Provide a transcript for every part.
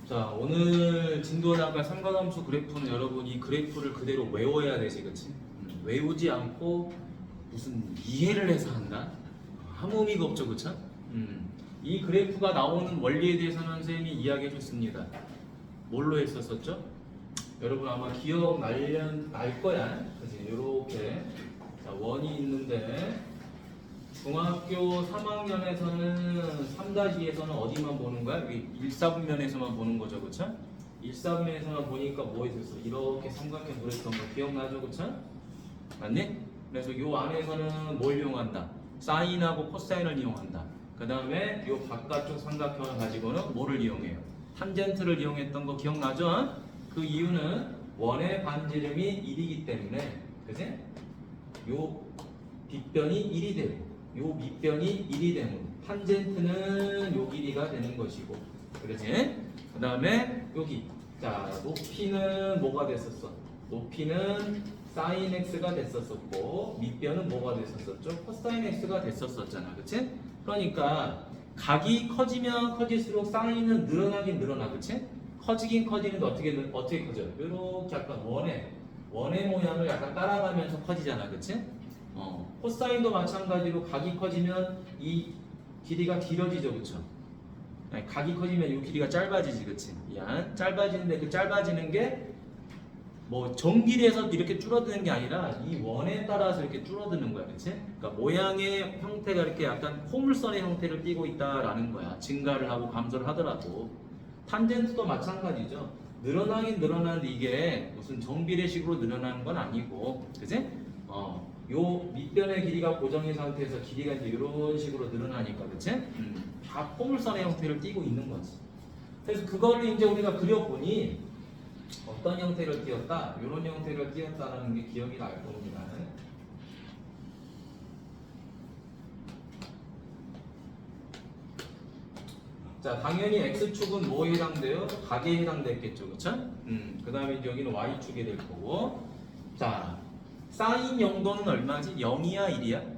자, 오늘 진도나갈 삼각함수 그래프는 여러분 이 그래프를 그대로 외워야 되지, 그치? 외우지 않고 무슨 이해를 해서 한다? 아무 의미가 없죠, 그쵸? 이 그래프가 나오는 원리에 대해서는 선생님이 이야기해 줬습니다. 뭘로 했었었죠? 여러분 아마 날 거야. 그치? 요렇게. 자, 원이 있는데 중학교 3학년에서는 3-2에서는 어디만 보는 거야? 여기 1사분면에서만 보는 거죠, 그쵸? 1사분면에서만 보니까 뭐 있었어? 이렇게 삼각형 그렸던 거 기억나죠, 그쵸? 맞니? 그래서 요 안에서는 뭘 이용한다? 사인하고 코사인을 이용한다. 그 다음에 요 바깥쪽 삼각형을 가지고는 뭐를 이용해요? 탄젠트를 이용했던 거 기억나죠? 그 이유는 원의 반지름이 1이기 때문에, 그치? 요 빗변이 1이 되고 요 밑변이 1이 되면 탄젠트는 요 길이가 되는 것이고, 그렇지? 그 다음에 여기 자 높이는 뭐가 됐었어? 높이는 사인 x가 됐었었고 밑변은 뭐가 됐었었죠? 코사인 x가 됐었었잖아, 그렇지? 그러니까 각이 커지면 커질수록 사인은 늘어나긴 늘어나, 그렇지? 커지긴 커지는데 어떻게 커져? 이렇게 약간 원의 모양을 약간 따라가면서 커지잖아, 그렇지? 코사인도 마찬가지로 각이 커지면 이 길이가 길어지죠, 그쵸? 아니, 각이 커지면 이 길이가 짧아지지, 그치? 짧아지는데 그 짧아지는 게 뭐 정길에서 이렇게 줄어드는 게 아니라 이 원에 따라서 이렇게 줄어드는 거야, 그치? 그러니까 모양의 형태가 이렇게 약간 포물선의 형태를 띠고 있다라는 거야. 증가를 하고 감소를 하더라도. 탄젠트도 마찬가지죠. 늘어나긴 늘어나는데 이게 무슨 정비례식으로 늘어나는 건 아니고, 그치? 요 밑변의 길이가 고정인 상태에서 길이가 이제 이런 식으로 늘어나니까, 그치? 다 포물선의 형태를 띠고 있는 거지. 그래서 그거를 이제 우리가 그려보니 어떤 형태를 띄었다? 이런 형태를 띄었다라는 게 기억이 날 겁니다. 자, 당연히 x축은 뭐에 해당돼요? 각에 해당됐겠죠, 그쵸? 그 다음에 여기는 y축이 될 거고. 자, 사인 0도는 얼마지? 0이야 1이야?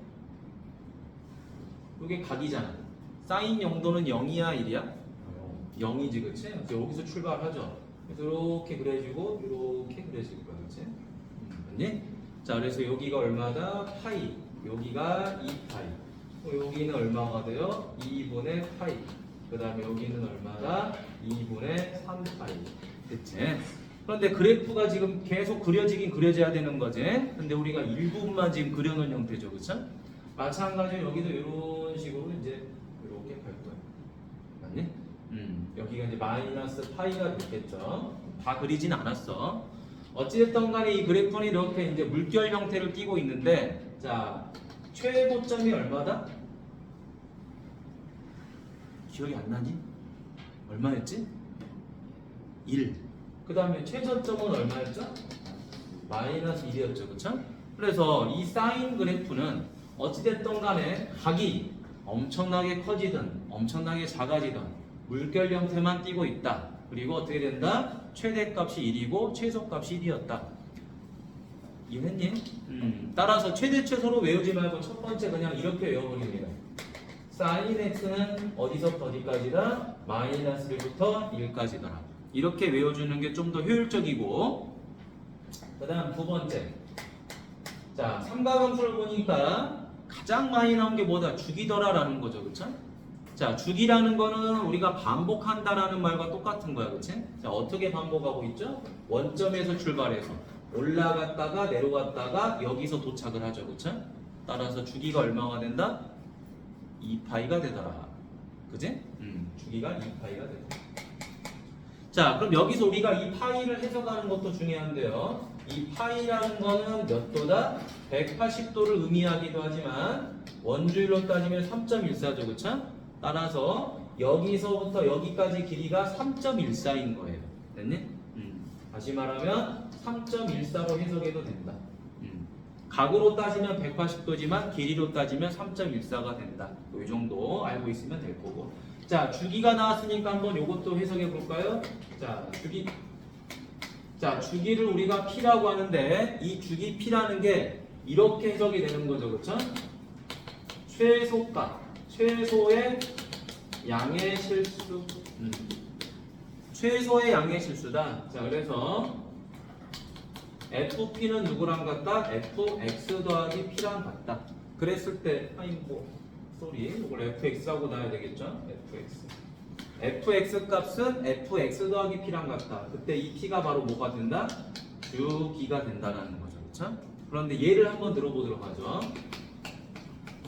이게 각이잖아. 사인 0도는 0이야 1이야? 0이지, 그치? 그래서 여기서 출발하죠. 그래서 이렇게 그려지고 이렇게 그려질 거야, 그치? 맞니? 자, 그래서 여기가 얼마다? 파이. 여기가 2파이. 여기는 얼마가 돼요? 2분의 파이. 그 다음에 여기는 얼마다? 2분의 3파이. 그치? 그런데 그래프가 지금 계속 그려지긴 그려져야 되는 거지. 근데 우리가 일부분만 지금 그려놓은 형태죠, 그쵸? 마찬가지로 여기도 이런 식으로 이제 이렇게 갈 거야. 맞니? 여기가 이제 마이너스 파이가 됐겠죠. 다 그리진 않았어. 어찌됐든 간에 이 그래프는 이렇게 이제 물결 형태를 띠고 있는데, 자, 최고점이 얼마다? 기억이 안 나니? 얼마였지? 1. 그 다음에 최저점은 얼마였죠? 마이너스 1이었죠, 그쵸? 그래서 이 사인 그래프는 어찌됐든 간에 각이 엄청나게 커지든 엄청나게 작아지든 물결 형태만 띠고 있다. 그리고 어떻게 된다? 최대값이 1이고 최소값이 1이었다. 이해했니? 따라서 최대 최소로 외우지 말고 첫 번째 그냥 이렇게 외워버립니다. 사인 x는 어디서부터 어디까지다? 마이너스 1부터 1까지더라. 이렇게 외워주는 게 좀 더 효율적이고, 그 다음 두 번째. 자, 삼각함수를 보니까 가장 많이 나온 게 뭐다? 주기더라라는 거죠, 그쵸? 자, 주기라는 거는 우리가 반복한다라는 말과 똑같은 거야, 그치? 자, 어떻게 반복하고 있죠? 원점에서 출발해서 올라갔다가 내려갔다가 여기서 도착을 하죠, 그쵸? 따라서 주기가 얼마가 된다? 2파이가 되더라. 그치? 주기가 2파이가 되더라. 자, 그럼 여기서 우리가 이 파이를 해석하는 것도 중요한데요. 이 파이라는 거는 몇 도다? 180도를 의미하기도 하지만 원주율로 따지면 3.14죠, 그쵸? 따라서 여기서부터 여기까지 길이가 3.14인 거예요. 됐니? 다시 말하면 3.14로 해석해도 된다. 각으로 따지면 180도지만 길이로 따지면 3.14가 된다. 이 정도 알고 있으면 될 거고. 자, 주기가 나왔으니까 한번 이것도 해석해 볼까요? 자, 주기를 우리가 P라고 하는데 이 주기 P라는 게 이렇게 해석이 되는 거죠, 그렇죠? 최소값, 최소의 양의 실수, 최소의 양의 실수다. 자, 그래서 FP는 누구랑 같다? FX 더하기 P랑 같다. 그랬을 때, 이걸 FX하고 놔야 되겠죠? FX 값은 FX 더하기 P랑 같다. 그때 이 P가 바로 뭐가 된다? 주기가 된다는 거죠. 그쵸? 그런데 얘를 한번 들어보도록 하죠.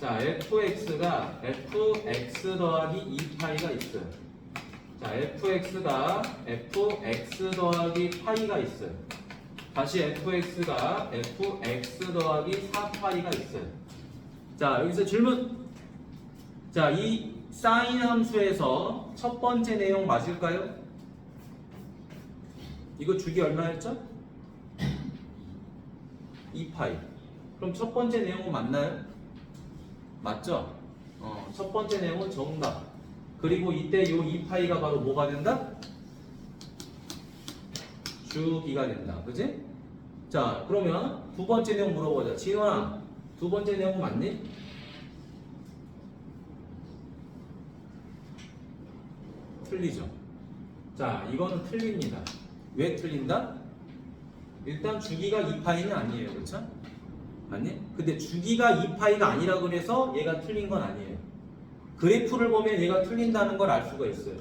자, fx가 fx 더하기 2파이가 있어요. 자, fx가 fx 더하기 파이가 있어요. 다시 fx가 fx 더하기 4파이가 있어요. 자, 여기서 질문. 자, 이 사인 함수에서 첫 번째 내용 맞을까요? 이거 주기 얼마였죠? 2파이. 그럼 첫 번째 내용은 맞나요? 맞죠? 첫 번째 내용은 정답. 그리고 이때 요 2파이가 바로 뭐가 된다? 주기가 된다. 그지? 자, 그러면 두 번째 내용 물어보자. 진원아, 두 번째 내용 맞니? 틀리죠? 자, 이거는 틀립니다. 왜 틀린다? 일단 주기가 2파이는 아니에요. 그렇죠? 맞니? 근데 주기가 2파이가 아니라 그래서 얘가 틀린 건 아니에요. 그래프를 보면 얘가 틀린다는 걸 알 수가 있어요.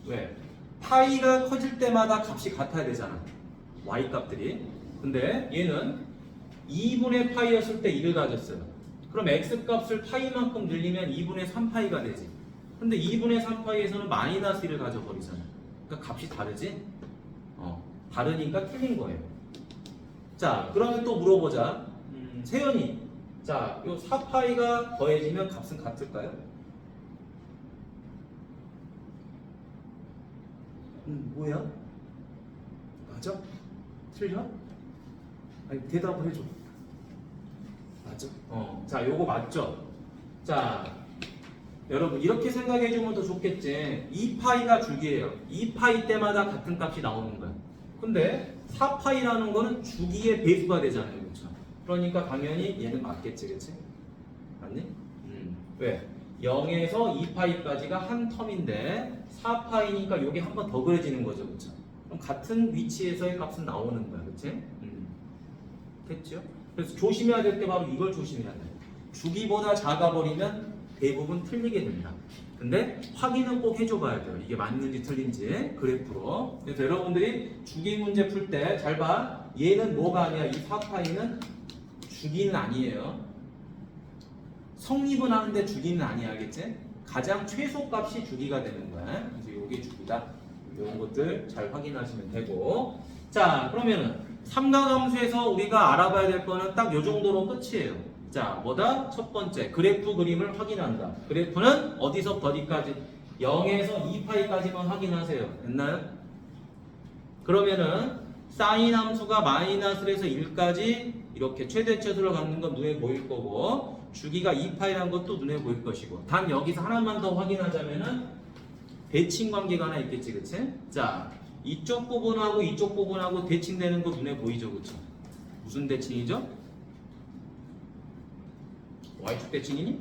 왜? 파이가 커질 때마다 값이 같아야 되잖아. y 값들이. 근데 얘는 2분의 파이였을 때 1을 가졌어요. 그럼 x 값을 파이만큼 늘리면 2분의 3파이가 되지. 근데 2분의 3파이에서는 마이너스 1을 가져버리잖아. 그러니까 값이 다르지? 다르니까 틀린 거예요. 자, 그러면 또 물어보자. 세연이. 자, 요 4파이가 더해지면 값은 같을까요? 뭐야? 맞아? 틀려? 아니, 대답을 해줘. 맞아? 자, 요거 맞죠? 자, 여러분 이렇게 생각해주면 더 좋겠지. 2파이가 주기예요. 2파이 때마다 같은 값이 나오는 거야. 근데 4파이라는 거는 주기의 배수가 되잖아요. 그렇죠? 그러니까 당연히 얘는 맞겠지. 그치? 맞니? 왜? 0에서 2파이까지가 한 텀인데 4파이니까 요게 한 번 더 그려지는 거죠. 그렇죠? 그럼 같은 위치에서의 값은 나오는 거야. 그치? 됐죠? 그래서 조심해야 될 때 바로 이걸 조심해야 돼. 주기보다 작아버리면 대부분 틀리게 된다. 근데 확인은 꼭 해줘봐야 돼요. 이게 맞는지 틀린지 그래프로. 그래서 여러분들이 주기 문제 풀 때 잘 봐. 얘는 뭐가 아니야. 이 4파이는 주기는 아니에요. 성립은 하는데 주기는 아니야. 알겠지? 가장 최소값이 주기가 되는 거야. 그래서 이게 주기다. 이런 것들 잘 확인하시면 되고. 자, 그러면은 삼각함수에서 우리가 알아봐야 될 거는 딱 요 정도로 끝이에요. 자, 뭐다? 첫 번째, 그래프 그림을 확인한다. 그래프는 어디서부터 어디까지? 0에서 2파이까지만 확인하세요. 됐나요? 그러면은 사인 함수가 마이너스에서 1까지 이렇게 최대치수를 갖는 건 눈에 보일 거고, 주기가 2파이라는 것도 눈에 보일 것이고, 단 여기서 하나만 더 확인하자면은 대칭 관계가 하나 있겠지, 그치? 자, 이쪽 부분하고 이쪽 부분하고 대칭되는 거 눈에 보이죠, 그쵸? 무슨 대칭이죠? Y축 대칭이니?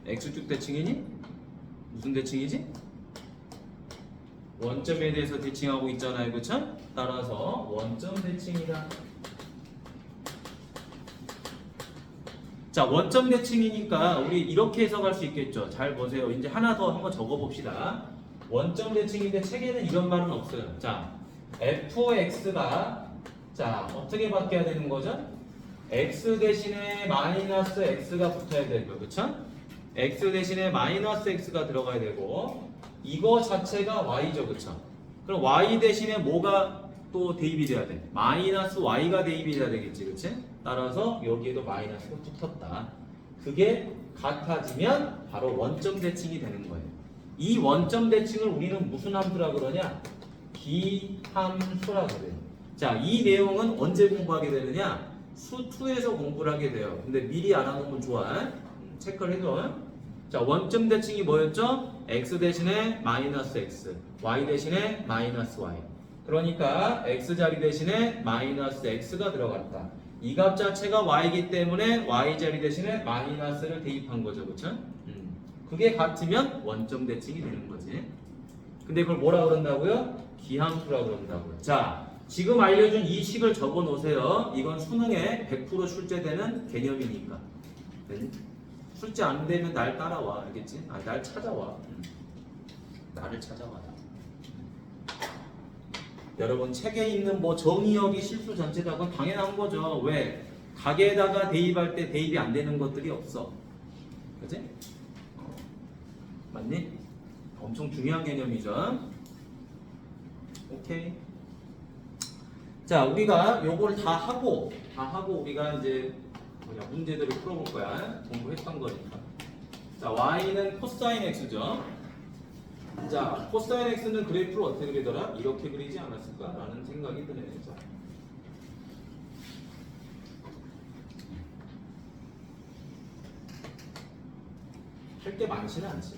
X축 대칭이니? 무슨 대칭이지? 원점에 대해서 대칭하고 있잖아요. 그쵸? 따라서 원점 대칭이다. 자, 원점 대칭이니까 우리 이렇게 해석할 수 있겠죠. 잘 보세요. 이제 하나 더 한번 적어봅시다. 원점 대칭인데 책에는 이런 말은 없어요. 자, fx가 자, 어떻게 바뀌어야 되는 거죠? x 대신에 마이너스 x가 붙어야 되고, 그쵸? x 대신에 마이너스 x가 들어가야 되고, 이거 자체가 y죠, 그쵸? 그럼 y 대신에 뭐가 또 대입이 돼야 돼? 마이너스 y가 대입이 돼야 되겠지, 그치? 따라서 여기에도 마이너스가 붙었다. 그게 같아지면 바로 원점 대칭이 되는 거예요. 이 원점 대칭을 우리는 무슨 함수라 그러냐? 기함수라 그래요. 자, 이 내용은 언제 공부하게 되느냐? 수2에서 공부를 하게 돼요. 근데 미리 알아놓으면 좋아. 체크를 해줘. 자, 원점 대칭이 뭐였죠? x 대신에 마이너스 x, y 대신에 마이너스 y. 그러니까 x 자리 대신에 마이너스 x가 들어갔다. 이 값 자체가 y이기 때문에 y 자리 대신에 마이너스를 대입한 거죠. 그쵸? 그게 같으면 원점 대칭이 되는 거지. 근데 그걸 뭐라 그런다고요? 기함수라고 그런다고요. 자, 지금 알려준 이 식을 적어 놓으세요. 이건 수능에 100% 출제되는 개념이니까. 네? 출제 안 되면 날 따라와. 알겠지? 아, 날 찾아와. 나를 찾아와. 여러분 책에 있는 뭐 정의역이 실수 전체다. 그건 당연한 거죠. 왜? 가게에다가 대입할 때 대입이 안 되는 것들이 없어. 그치? 맞니? 엄청 중요한 개념이죠. 오케이. 자, 우리가 요걸 다 하고 우리가 이제 문제들을 풀어볼 거야. 공부했던 거니까. 자, y는 코사인 x죠. 자, 코사인 x는 그래프를 어떻게 그리더라? 이렇게 그리지 않았을까? 라는 생각이 드네요. 자. 할 게 많지는 않지.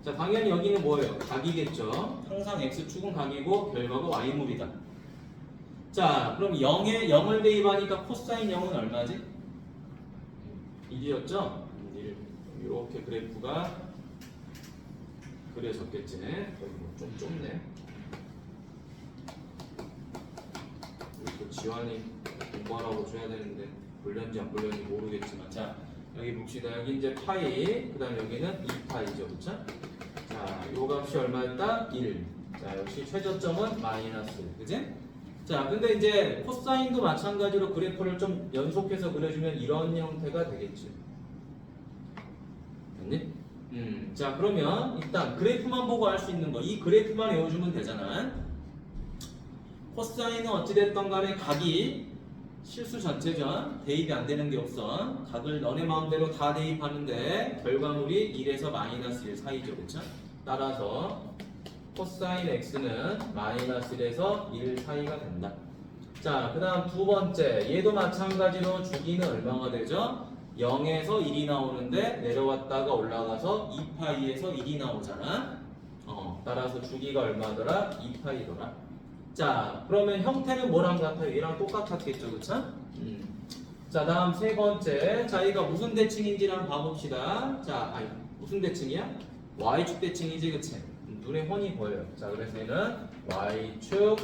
자, 당연히 여기는 뭐예요? 각이겠죠. 항상 x축은 각이고 결과가 y물이다. 자, 그럼 0을 대입하니까 코사인 0은 얼마지? 1이었죠? 1. 이렇게 그래프가 그려졌겠지. 좀 좁네. 또 지환이 공부하라고 줘야 되는데 불렸는지 안 불렸는지 모르겠지만, 자, 여기 봅시다. 여기 이제 파이, 그 다음 여기는 2파이죠. 그쵸? 자, 요 값이 얼마였다? 1. 자, 역시 최저점은 마이너스. 그지? 자, 근데 이제 코사인도 마찬가지로 그래프를 좀 연속해서 그려주면 이런 형태가 되겠지. 됐니? 자, 그러면 일단 그래프만 보고 알 수 있는 거, 이 그래프만 외워주면 되잖아. 코사인은 어찌됐던 간에 각이 실수 전체죠. 대입이 안 되는 게 없어. 각을 너네 마음대로 다 대입하는데 결과물이 1에서 마이너스 1 사이죠. 그쵸? 따라서 코사인 x는 마이너스 1에서 1 사이가 된다. 자, 그 다음 두 번째, 얘도 마찬가지로 주기는 얼마가 되죠? 0에서 1이 나오는데 내려왔다가 올라가서 2파이에서 1이 나오잖아. 따라서 주기가 얼마더라? 2파이더라. 자, 그러면 형태는 뭐랑 같아요? 얘랑 똑같았겠죠, 그쵸? 자, 다음 세 번째, 자, 얘가 무슨 대칭인지 한번 봐봅시다. 자, 아니, 무슨 대칭이야? y축 대칭이지, 그치? 눈에 훤히 보여요. 자, 그래서 얘는 y축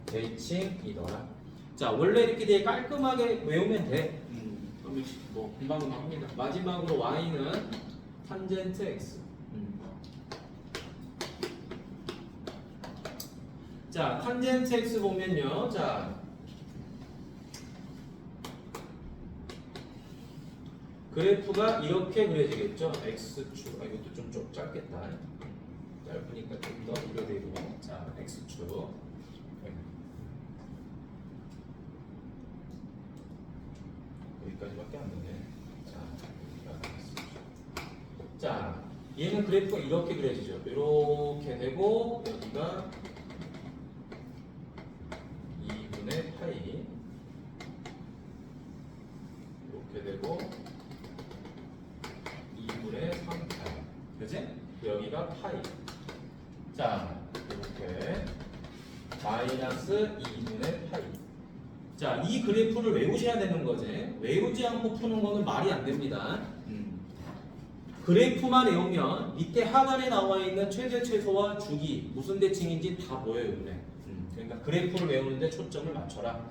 대칭이더라. 자, 원래 이렇게 되게 깔끔하게 외우면 돼. 그러면 뭐 금방 합니다. 마지막으로 y는 탄젠트 x. 자, 탄젠트 x 보면요. 자, 그래프가 이렇게 그려지겠죠. x축. 아, 이것도 좀 짧겠다. 짧으니까 좀 더 우려되고. 자, x축. 여기까지밖에 안 되네. 자, 얘는 그래프가 이렇게 그려지죠. 이렇게 되고 여기가 2분의 파이 이렇게 되고 2분의 3파이. 그치? 여기가 파이. 자, 이렇게 마이너스 2분의 파이. 자, 이 그래프를 외우셔야 되는 거지. 외우지 않고 푸는 거는 말이 안 됩니다. 그래프만 외우면 밑에 하단에 나와 있는 최대 최소와 주기 무슨 대칭인지 다 보여요. 눈에. 그러니까 그래프를 외우는데 초점을 맞춰라.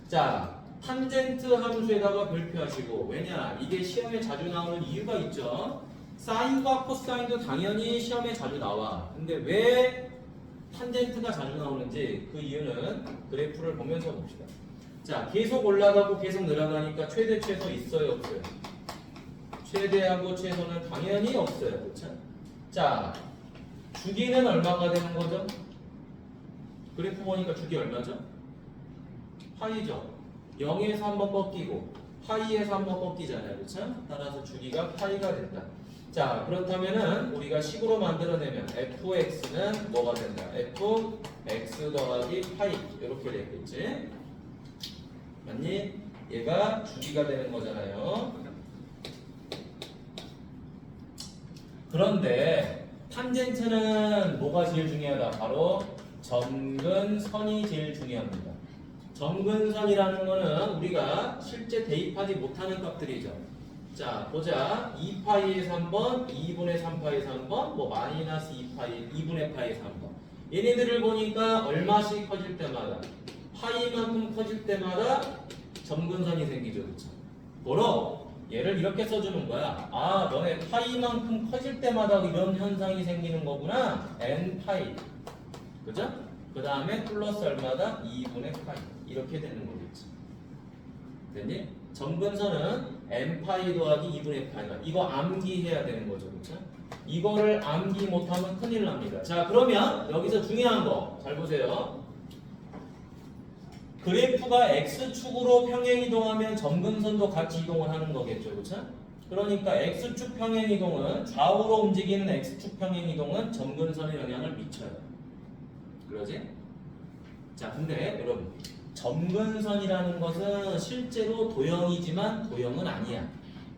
자, 탄젠트 함수에다가 별표하시고, 왜냐? 이게 시험에 자주 나오는 이유가 있죠. 사인과 코사인도 당연히 시험에 자주 나와. 근데 왜 탄젠트가 자주 나오는지 그 이유는 그래프를 보면서 봅시다. 자, 계속 올라가고 계속 내려가니까 최대 최소 있어요, 없어요? 최대하고 최소는 당연히 없어요. 그렇죠? 자, 주기는 얼마가 되는 거죠? 그래프 보니까 주기 얼마죠? 파이죠. 0에서 한번 꺾이고 파이에서 한번 꺾이잖아요. 그렇죠? 따라서 주기가 파이가 된다. 자, 그렇다면은 우리가 식으로 만들어내면 fx는 뭐가 된다? fx 더하기 파이 이렇게 되겠지? 맞니? 얘가 주기가 되는 거잖아요. 그런데 탄젠트는 뭐가 제일 중요하다? 바로 점근선이 제일 중요합니다. 점근선이라는 거는 우리가 실제 대입하지 못하는 값들이죠. 자, 보자. 2파이에서 한 번, 2분의 3파이에서 한 번, 뭐 마이너스 2파이, 2분의 파이에서 한 번. 얘네들을 보니까 얼마씩 커질 때마다, 파이만큼 커질 때마다 점근선이 생기죠, 그쵸? 고로 얘를 이렇게 써주는 거야. 아, 너네 파이만큼 커질 때마다 이런 현상이 생기는 거구나. n 파이, 그죠? 그 다음에 플러스 얼마다? 2분의 파이. 이렇게 되는 거겠지. 됐니? 점근선은 n 파이 더하기 2분의 파이가. 이거 암기해야 되는 거죠, 그렇죠? 이거를 암기 못하면 큰일 납니다. 자, 그러면 여기서 중요한 거 잘 보세요. 그래프가 x축으로 평행 이동하면 점근선도 같이 이동을 하는 거겠죠, 그렇죠? 그러니까 x축 평행 이동은 좌우로 움직이는 x축 평행 이동은 점근선에 영향을 미쳐요. 그러지? 자, 근데 여러분, 점근선이라는 것은 실제로 도형이지만 도형은 아니야.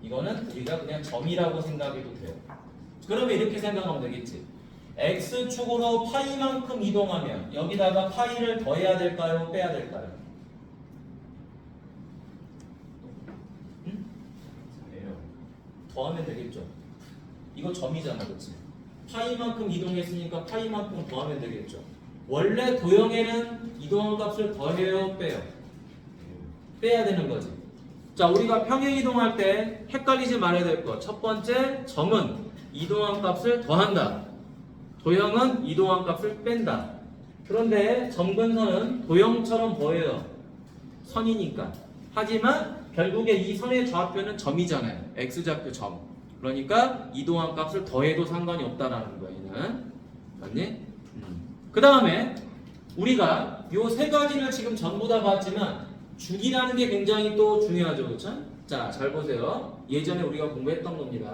이거는 우리가 그냥 점이라고 생각해도 돼요. 그러면 이렇게 생각하면 되겠지. x축으로 파이만큼 이동하면 여기다가 파이를 더해야 될까요? 빼야 될까요? 응? 더하면 되겠죠. 이거 점이잖아, 그렇지? 파이만큼 이동했으니까 파이만큼 더하면 되겠죠. 원래 도형에는 이동한 값을 더해요, 빼요? 빼야 되는 거지. 자, 우리가 평행 이동할 때 헷갈리지 말아야 될 거. 첫 번째, 점은 이동한 값을 더한다. 도형은 이동한 값을 뺀다. 그런데 점근선은 도형처럼 보여요. 선이니까. 하지만 결국에 이 선의 좌표는 점이잖아요. x좌표 점. 그러니까 이동한 값을 더해도 상관이 없다라는 거예요. 얘는. 맞니? 그 다음에 우리가 요 세 가지를 지금 전부 다 봤지만 주기라는 게 굉장히 또 중요하죠, 그렇죠? 자, 잘 보세요. 예전에 우리가 공부했던 겁니다.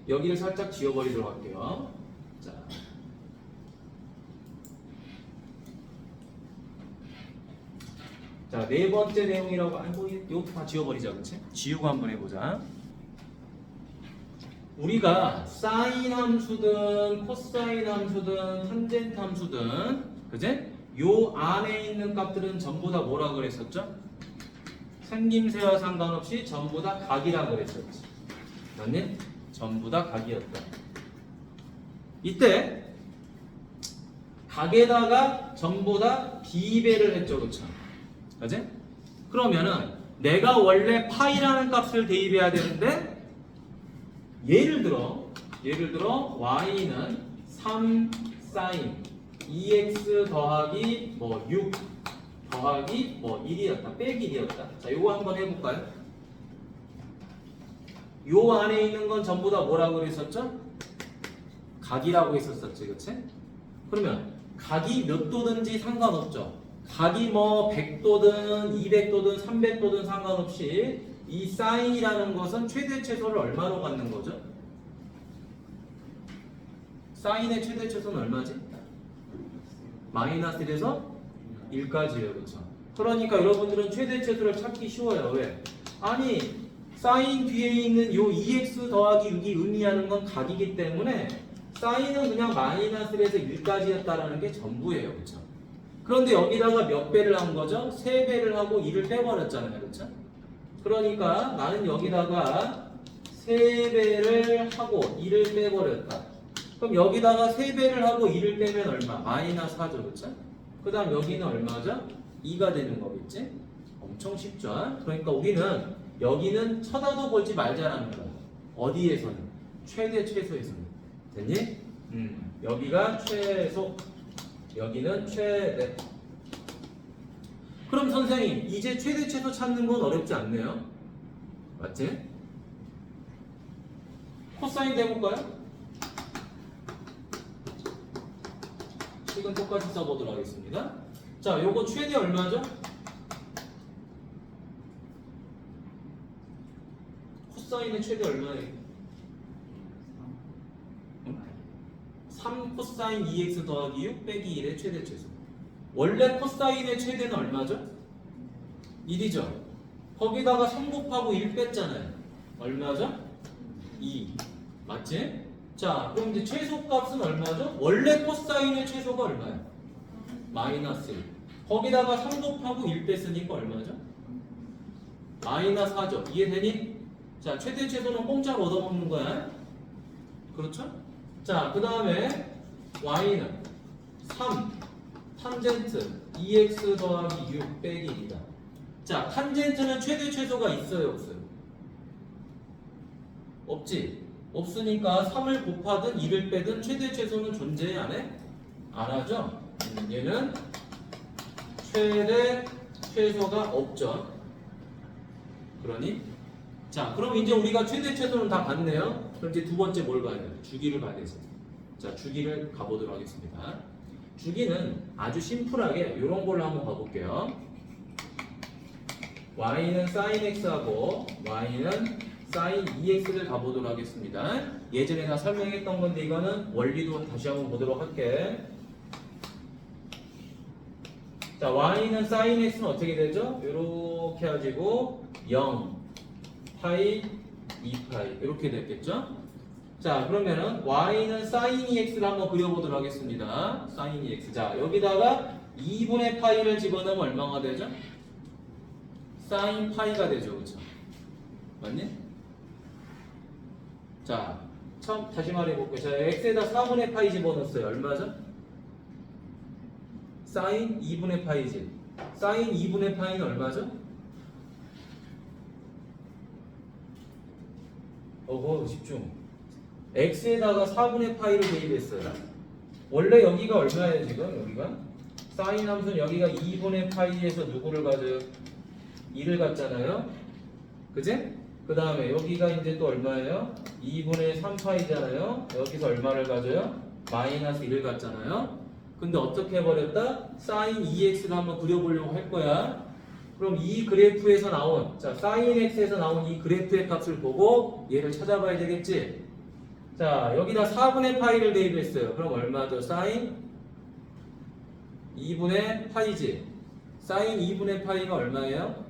여기를 살짝 지워버리도록 할게요. 자, 네 번째 내용이라고. 아이고, 이거 다 지워버리자, 그렇지? 지우고 한번 해보자. 우리가 사인 함수든 코사인 함수든 탄젠트 함수든, 그제? 요 안에 있는 값들은 전부 다 뭐라 그랬었죠? 생김새와 상관없이 전부 다 각이라 그랬었지. 맞니? 전부 다 각이었다. 이때 각에다가 전부 다 비배를 했죠, 그쵸? 그지? 그러면은 내가 원래 파이라는 값을 대입해야 되는데 예를 들어 y는 3 sin 2x 더하기 뭐 6 더하기 뭐 1이었다. 빼기 1이었다. 자, 요거 한번 해볼까요? 요 안에 있는 건 전부 다 뭐라고 그랬었죠? 각이라고 했었었지, 그치? 그러면 각이 몇 도든지 상관없죠. 각이 뭐 100도든 200도든 300도든 상관없이 이 사인이라는 것은 최대 최소를 얼마로 갖는 거죠? 사인의 최대 최소는 얼마지? 마이너스 1에서 1까지예요, 그렇죠? 그러니까 여러분들은 최대 최소를 찾기 쉬워요. 왜? 아니, 사인 뒤에 있는 요 2x 더하기 6이 의미하는 건 각이기 때문에 사인은 그냥 마이너스 1에서 1까지였다라는 게 전부예요, 그렇죠? 그런데 여기다가 몇 배를 한 거죠? 3배를 하고 1을 빼버렸잖아요, 그렇죠? 그러니까 나는 여기다가 3배를 하고 1을 빼버렸다. 그럼 여기다가 3배를 하고 1을 빼면 얼마? 마이너스 4죠, 그렇죠? 그 다음 여기는 얼마죠? 2가 되는 거겠지? 엄청 쉽죠? 그러니까 우리는 여기는 쳐다도 보지 말자라는 거야. 어디에서는? 최대 최소에서는. 됐니? 여기가 최소, 여기는 최대. 그럼 선생님, 이제 최대 최소 찾는 건 어렵지 않네요. 맞지? 코사인 대볼까요? 식은 똑같이 써보도록 하겠습니다. 자, 요거 최대 얼마죠? 코사인의 최대 얼마예요? 3 코사인 2x 더하기 6 빼기 1의 최대 최소. 원래 코사인의 최대는 얼마죠? 1이죠. 거기다가 3 곱하고 1 뺐잖아요. 얼마죠? 2. 맞지? 자, 그럼 이제 최소값은 얼마죠? 원래 코사인의 최소가 얼마야? 마이너스 1. 거기다가 3 곱하고 1 뺐으니까 얼마죠? 마이너스 4죠. 이해되니? 자, 최대 최소는 공짜로 얻어먹는 거야. 그렇죠? 자, 그 다음에 y는 3 탄젠트 2x 더하기 6 빼기 2다. 자, 탄젠트는 최대 최소가 있어요, 없어요? 없지? 없으니까 3을 곱하든 2를 빼든 최대 최소는 존재 안 해? 안 하죠? 얘는 최대 최소가 없죠. 그러니? 자, 그럼 이제 우리가 최대 최소는 다 봤네요. 그럼 이제 두 번째 뭘 봐야 돼요? 주기를 봐야 되죠. 자, 주기를 가보도록 하겠습니다. 주기는 아주 심플하게 이런 걸로 한번 봐볼게요. y는 sin x하고 y는 sin 2x를 가보도록 하겠습니다. 예전에 다 설명했던 건데 이거는 원리도 다시 한번 보도록 할게. 자, y는 sin x는 어떻게 되죠? 이렇게 가지고 0, 파이, 2파이 이렇게 됐겠죠? 자, 그러면은 y는 sin 2x를 한번 그려보도록 하겠습니다. sin 2x. 자, 여기다가 2분의 파이를 집어넣으면 얼마가 되죠? sin 파이가 되죠, 그렇죠? 맞니? 자, 처음 다시 말해볼게요. 자, x에다 4분의 파이 집어넣었어요. 얼마죠? sin 2분의 파이지. sin 2분의 파이는 얼마죠? 집중. x에다가 4분의 파이를 대입했어요. 원래 여기가 얼마예요, 지금? 여기가? sin 함수는 여기가 2분의 파이에서 누구를 가져요? 2를 갖잖아요. 그지? 그 다음에 여기가 이제 또 얼마예요? 2분의 3파이잖아요. 여기서 얼마를 가져요? 마이너스 1을 갖잖아요. 근데 어떻게 해버렸다? sin 2x를 한번 그려보려고 할 거야. 그럼 이 그래프에서 나온, 자, sin x에서 나온 이 그래프의 값을 보고 얘를 찾아봐야 되겠지? 자, 여기다 4분의 파이를 대입했어요. 그럼 얼마죠? sin 2분의 파이지. sin 2분의 파이가 얼마예요?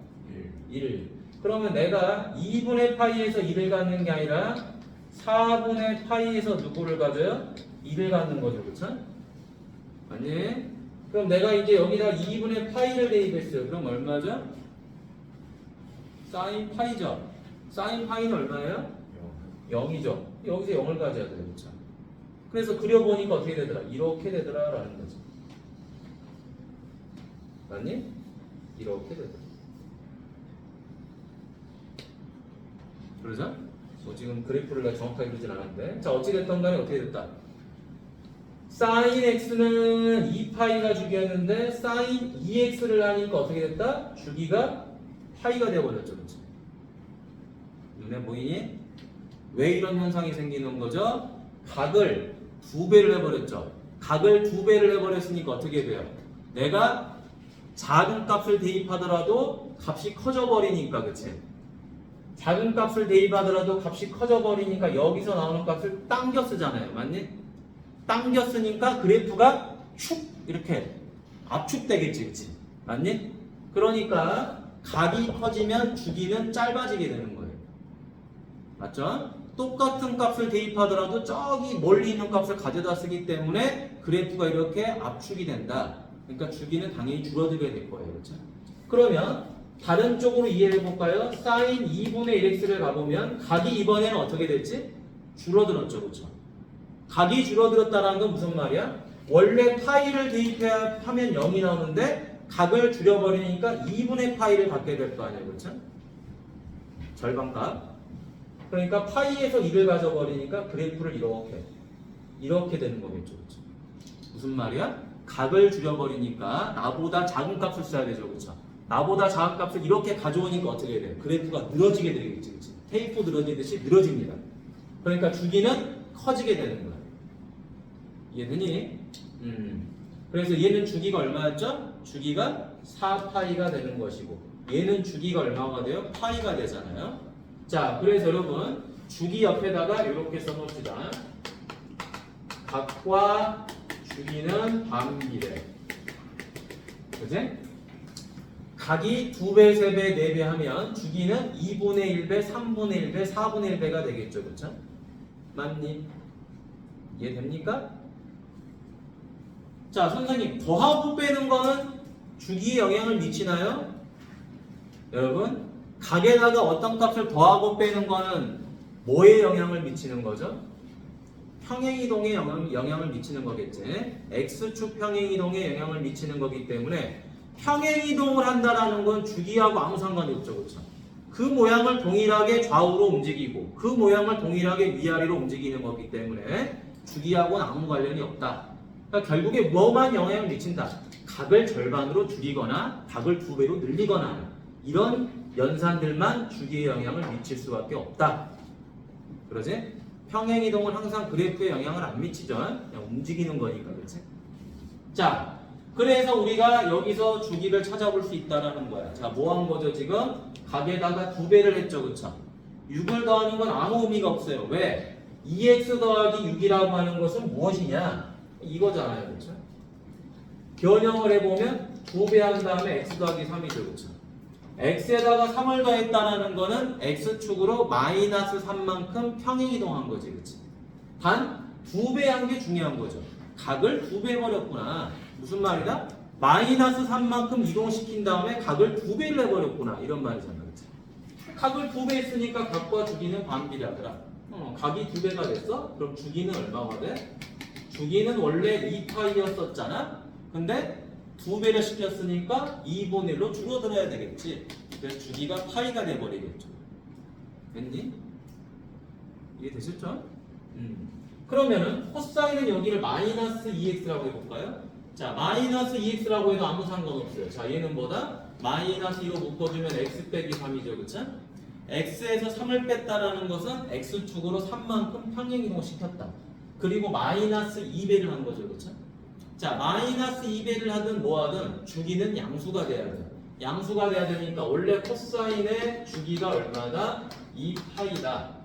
1. 그러면 내가 2분의 파이에서 1을 갖는 게 아니라 4분의 파이에서 누구를 가져요? 1을 갖는 거죠. 그쵸? 맞니? 그럼 내가 이제 여기다 2분의 파이를 대입했어요. 그럼 얼마죠? sin 파이죠. sin 파이는 얼마예요? 0이죠. 여기서 0을 가져야 돼요. 그쵸? 그래서 그려보니까 어떻게 되더라? 이렇게 되더라 라는 거죠. 맞니? 이렇게 되더라. 그러죠? 지금 그래프를 내가 정확하게 그리진 않았는데. 자, 어찌됐든 간에 어떻게 됐다? sin x는 2파이가 주기였는데 sin 2x를 하니까 어떻게 됐다? 주기가 파이가 되어버렸죠. 그렇죠? 눈에 보이니? 왜 이런 현상이 생기는 거죠? 각을 2배를 해버렸죠. 각을 2배를 해버렸으니까 어떻게 돼요? 내가 작은 값을 대입하더라도 값이 커져 버리니까, 그치? 작은 값을 대입하더라도 값이 커져 버리니까 여기서 나오는 값을 당겨 쓰잖아요. 맞니? 당겨 쓰니까 그래프가 축 이렇게 압축되겠지, 그치? 맞니? 그러니까 각이 커지면 주기는 짧아지게 되는 거예요. 맞죠? 똑같은 값을 대입하더라도 저기 멀리 있는 값을 가져다 쓰기 때문에 그래프가 이렇게 압축이 된다. 그러니까 주기는 당연히 줄어들게 될 거예요. 그렇죠? 그러면 다른 쪽으로 이해를 해볼까요? sin 2분의 1x를 가보면 각이 이번에는 어떻게 됐지? 줄어들었죠. 그렇죠? 각이 줄어들었다는 건 무슨 말이야? 원래 파이를 대입하면 0이 나오는데 각을 줄여버리니까 2분의 파이를 갖게 될 거 아니에요. 그렇죠? 절반값. 그러니까 파이에서 1을 가져버리니까 그래프를 이렇게 되는 거겠죠. 그렇죠? 무슨 말이야? 각을 줄여버리니까 나보다 작은 값을 써야 되죠. 그렇죠? 나보다 작은 값을 이렇게 가져오니까 어떻게 돼요? 그래프가 늘어지게 되겠지. 그렇지? 테이프 늘어지듯이 늘어집니다. 그러니까 주기는 커지게 되는 거야. 이해되니? 그래서 얘는 주기가 얼마였죠? 주기가 4파이가 되는 것이고 얘는 주기가 얼마가 돼요? 파이가 되잖아요. 자, 그래서 여러분 주기 옆에다가 이렇게 써놓읍시다. 각과 주기는 반비례. 그치? 각이 2배, 3배, 4배 하면 주기는 2분의 1배, 3분의 1배, 4분의 1배가 되겠죠. 그쵸? 맞니? 이해됩니까? 자, 선생님, 더하고 빼는 거는 주기에 영향을 미치나요? 여러분, 각에다가 어떤 값을 더하고 빼는 거는 뭐에 영향을 미치는 거죠? 평행이동에 영향을 미치는 거겠지. X축 평행이동에 영향을 미치는 거기 때문에 평행이동을 한다라는 건 주기하고 아무 상관이 없죠. 그렇죠? 그 모양을 동일하게 좌우로 움직이고 그 모양을 동일하게 위아래로 움직이는 거기 때문에 주기하고는 아무 관련이 없다. 그러니까 결국에 뭐만 영향을 미친다. 각을 절반으로 줄이거나 각을 2배로 늘리거나 이런 연산들만 주기에 영향을 미칠 수밖에 없다. 그러지? 평행이동은 항상 그래프에 영향을 안 미치죠. 그냥 움직이는 거니까. 그렇지? 자, 그래서 우리가 여기서 주기를 찾아볼 수 있다라는 거야. 자, 뭐 한 거죠 지금? 각에다가 2배를 했죠. 그쵸? 6을 더하는 건 아무 의미가 없어요. 왜? 2x 더하기 6이라고 하는 것은 무엇이냐? 이거잖아요. 그렇죠? 변형을 해보면 2배 한 다음에 x 더하기 3이죠. 그렇죠? x에다가 3을 더했다는 거는 x축으로 마이너스 3만큼 평행이동한 거지. 그렇지? 단 2배 한 게 중요한 거죠. 각을 2배 버렸구나. 무슨 말이다? 마이너스 3만큼 이동시킨 다음에 각을 2배를 해버렸구나. 이런 말이잖아. 그렇지? 각을 2배 했으니까 각과 주기는 반비례하더라. 각이 2배가 됐어? 그럼 주기는 얼마가 돼? 주기는 원래 2파이였었잖아? 근데 2배를 시켰으니까 2분의 1로 줄어들어야 되겠지. 그래서 주기가 파이가 돼버리겠죠. 됐니? 이해되셨죠? 그러면은 코사인은 여기를 마이너스 2x라고 해볼까요? 자, 마이너스 2x라고 해도 아무 상관없어요. 자, 얘는 뭐다? 마이너스 2로 묶어주면 x 빼기 3이죠. 그쵸? x에서 3을 뺐다라는 것은 x축으로 3만큼 평행이동을 시켰다. 그리고 마이너스 2배를 한 거죠. 그쵸? 자, 마이너스 2배를 하든 뭐 하든 주기는 양수가 돼야 돼요. 양수가 돼야 되니까 원래 코사인의 주기가 얼마다? 2파이다.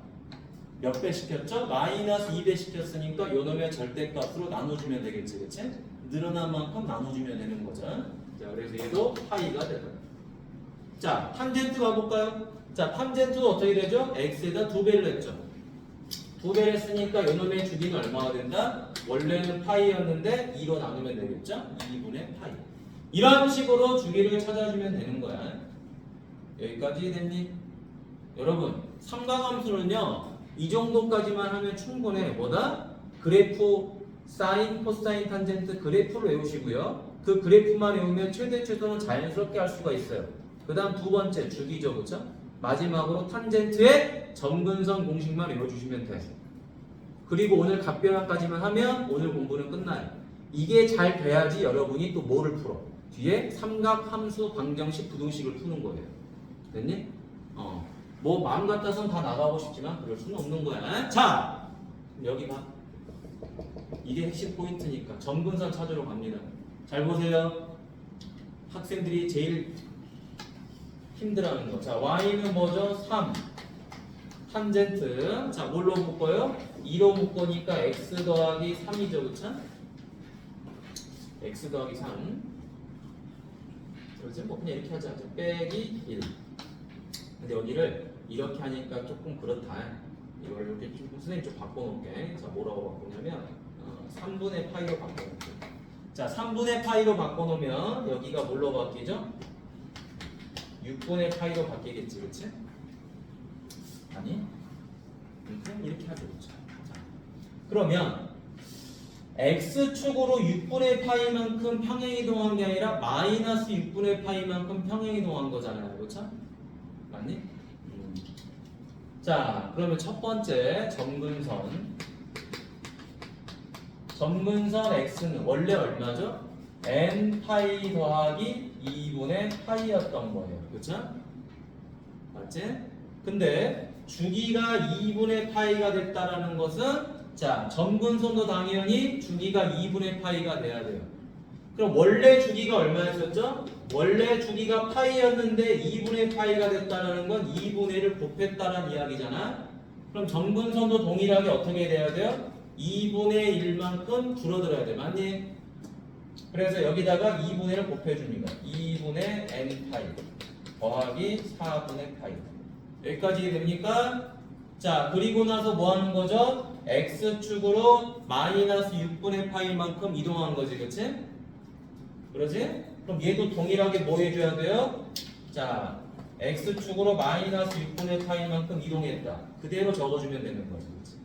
몇 배 시켰죠? 마이너스 2배 시켰으니까 요놈의 절대값으로 나눠주면 되겠지. 그치? 늘어난 만큼 나눠주면 되는 거죠. 자, 그래서 얘도 파이가 되고. 자, 탄젠트 가볼까요? 자, 탄젠트도 어떻게 되죠? x에다 2배를 했죠. 2배를 했으니까 요놈의 주기는 얼마가 된다? 원래는 파이였는데 2로 나누면 되겠죠? 2분의 파이. 이런 식으로 주기를 찾아주면 되는 거야. 여기까지 됐니? 여러분, 삼각함수는요, 이 정도까지만 하면 충분해. 뭐다? 그래프, 사인, 코사인, 탄젠트 그래프를 외우시고요. 그 그래프만 외우면 최대 최소는 자연스럽게 할 수가 있어요. 그 다음 두 번째, 주기죠. 그쵸? 마지막으로 탄젠트의 점근선 공식만 외워주시면 돼. 그리고 오늘 각변환까지만 하면 오늘 공부는 끝나요. 이게 잘 돼야지 여러분이 또 뭐를 풀어? 뒤에 삼각, 함수, 방정식, 부등식을 푸는 거예요. 됐니? 뭐 마음 같아서는 다 나가고 싶지만 그럴 수는 없는 거야. 자, 여기 봐. 이게 핵심 포인트니까 점근선 찾으러 갑니다. 잘 보세요. 학생들이 제일 힘들어하는 거. 자, y는 뭐죠? 3. 탄젠트. 자, 뭘로 묶어요? 2로 묶으니까 x 더하기 3이죠. 그쵸? x 더하기 3. 그렇지? 뭐 그냥 이렇게 하자. 빼기 1. 근데 여기를 이렇게 하니까 조금 그렇다. 이걸 이렇게 좀 선생님 좀 바꿔놓을게. 자, 뭐라고 바꾸냐면 3분의 파이로 바꿔놓을게. 자, 3분의 파이로 바꿔놓으면 여기가 뭘로 바뀌죠? 6분의 파이로 바뀌겠지, 그치? 아니? 그냥 이렇게 하죠, 그쵸? 자, 그러면 x축으로 6분의 파이만큼 평행이동한 게 아니라 마이너스 6분의 파이만큼 평행이동한 거잖아요, 그쵸? 맞니? 자, 그러면 첫 번째 점근선 x는 원래 얼마죠? n 파이 더하기 2분의 파이였던 거예요. 그쵸? 맞지? 근데 주기가 2분의 파이가 됐다라는 것은 자, 점근선도 당연히 주기가 2분의 파이가 돼야 돼요. 그럼 원래 주기가 얼마였었죠? 원래 주기가 파이였는데 2분의 파이가 됐다는 건 2분의 1을 곱했다는 이야기잖아. 그럼 점근선도 동일하게 어떻게 돼야 돼요? 2분의 1만큼 줄어들어야 돼. 맞니? 그래서 여기다가 2분의 1을 곱해주니까 2분의 n 파이 더하기 4분의 파이. 여기까지 됩니까? 자, 그리고 나서 뭐 하는 거죠? x축으로 마이너스 6분의 파이만큼 이동한 거지, 그치? 그러지? 그럼 얘도 동일하게 뭐 해줘야 돼요? 자, x축으로 마이너스 6분의 파이만큼 이동했다. 그대로 적어주면 되는 거지. 그치?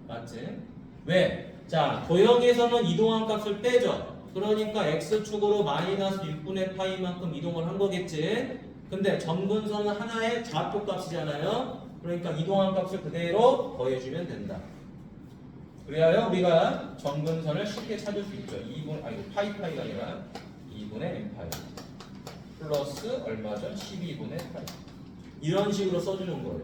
맞지? 왜? 자, 도형에서는 이동한 값을 빼죠. 그러니까 x축으로 마이너스 6분의 파이만큼 이동을 한 거겠지. 근데 점근선은 하나의 좌표값이잖아요. 그러니까 이동한 값을 그대로 더해주면 된다. 그래야 우리가 점근선을 쉽게 찾을 수 있죠. 2분, 아니 파이가 아니라 2분의 n파이 플러스 얼마죠? 12분의 파이. 이런 식으로 써주는 거예요.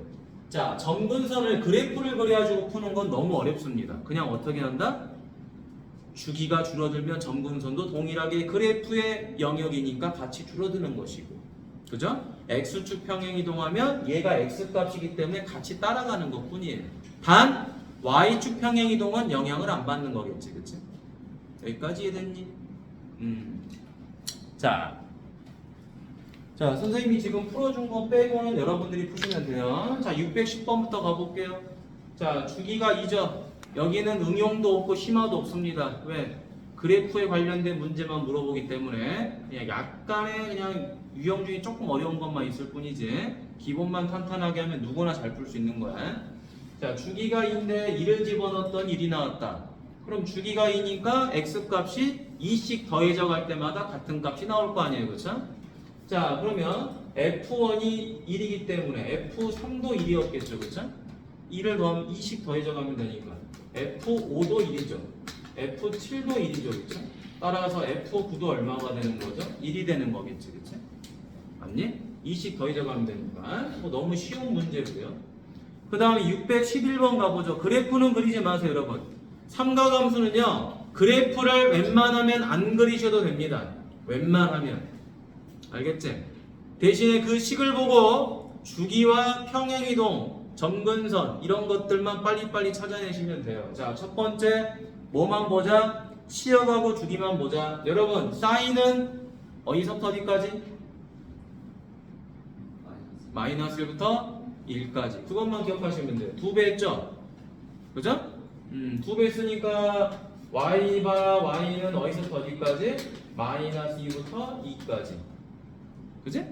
자, 점근선을 그래프를 그려가지고 푸는 건 너무 어렵습니다. 그냥 어떻게 한다? 주기가 줄어들면 점근선도 동일하게 그래프의 영역이니까 같이 줄어드는 것이고, 그죠? x축 평행 이동하면 얘가 x값이기 때문에 같이 따라가는 것뿐이에요. 단 y축 평행 이동은 영향을 안 받는 거겠지, 그치? 여기까지 이해됐니? 자, 선생님이 지금 풀어준 거 빼고는 여러분들이 푸시면 돼요. 자, 610번부터 가볼게요. 자, 주기가 2죠. 여기는 응용도 없고 심화도 없습니다. 왜? 그래프에 관련된 문제만 물어보기 때문에 그냥 약간의 그냥 유형 중에 조금 어려운 것만 있을 뿐이지 기본만 탄탄하게 하면 누구나 잘 풀 수 있는 거야. 자, 주기가 2인데 2를 집어넣었던 1이 나왔다. 그럼 주기가 2니까 x값이 2씩 더해져 갈 때마다 같은 값이 나올 거 아니에요, 그렇죠? 자, 그러면 F1이 1이기 때문에 F3도 1이었겠죠, 그렇죠? 2를 더하면 2씩 더해져 가면 되니까 F5도 1이죠. F7도 1이죠, 그렇죠? 따라서 F9도 얼마가 되는 거죠? 1이 되는 거겠지, 그렇죠? 맞니? 2씩 더해져 가면 되니까 뭐 너무 쉬운 문제고요. 그 다음에 611번 가보죠. 그래프는 그리지 마세요, 여러분. 삼각함수는요, 그래프를 웬만하면 안 그리셔도 됩니다. 웬만하면. 알겠지? 대신에 그 식을 보고 주기와 평행이동, 점근선 이런 것들만 빨리빨리 찾아내시면 돼요. 자, 첫 번째 뭐만 보자? 치역하고 주기만 보자. 여러분, 사인은 어디서부터 어디까지? 마이너스 1부터 1까지. 그것만 기억하시면 돼요. 2배 했죠? 그죠? 2배 했으니까 y는 어디서부터 어디까지? 마이너스 2부터 2까지. 그지?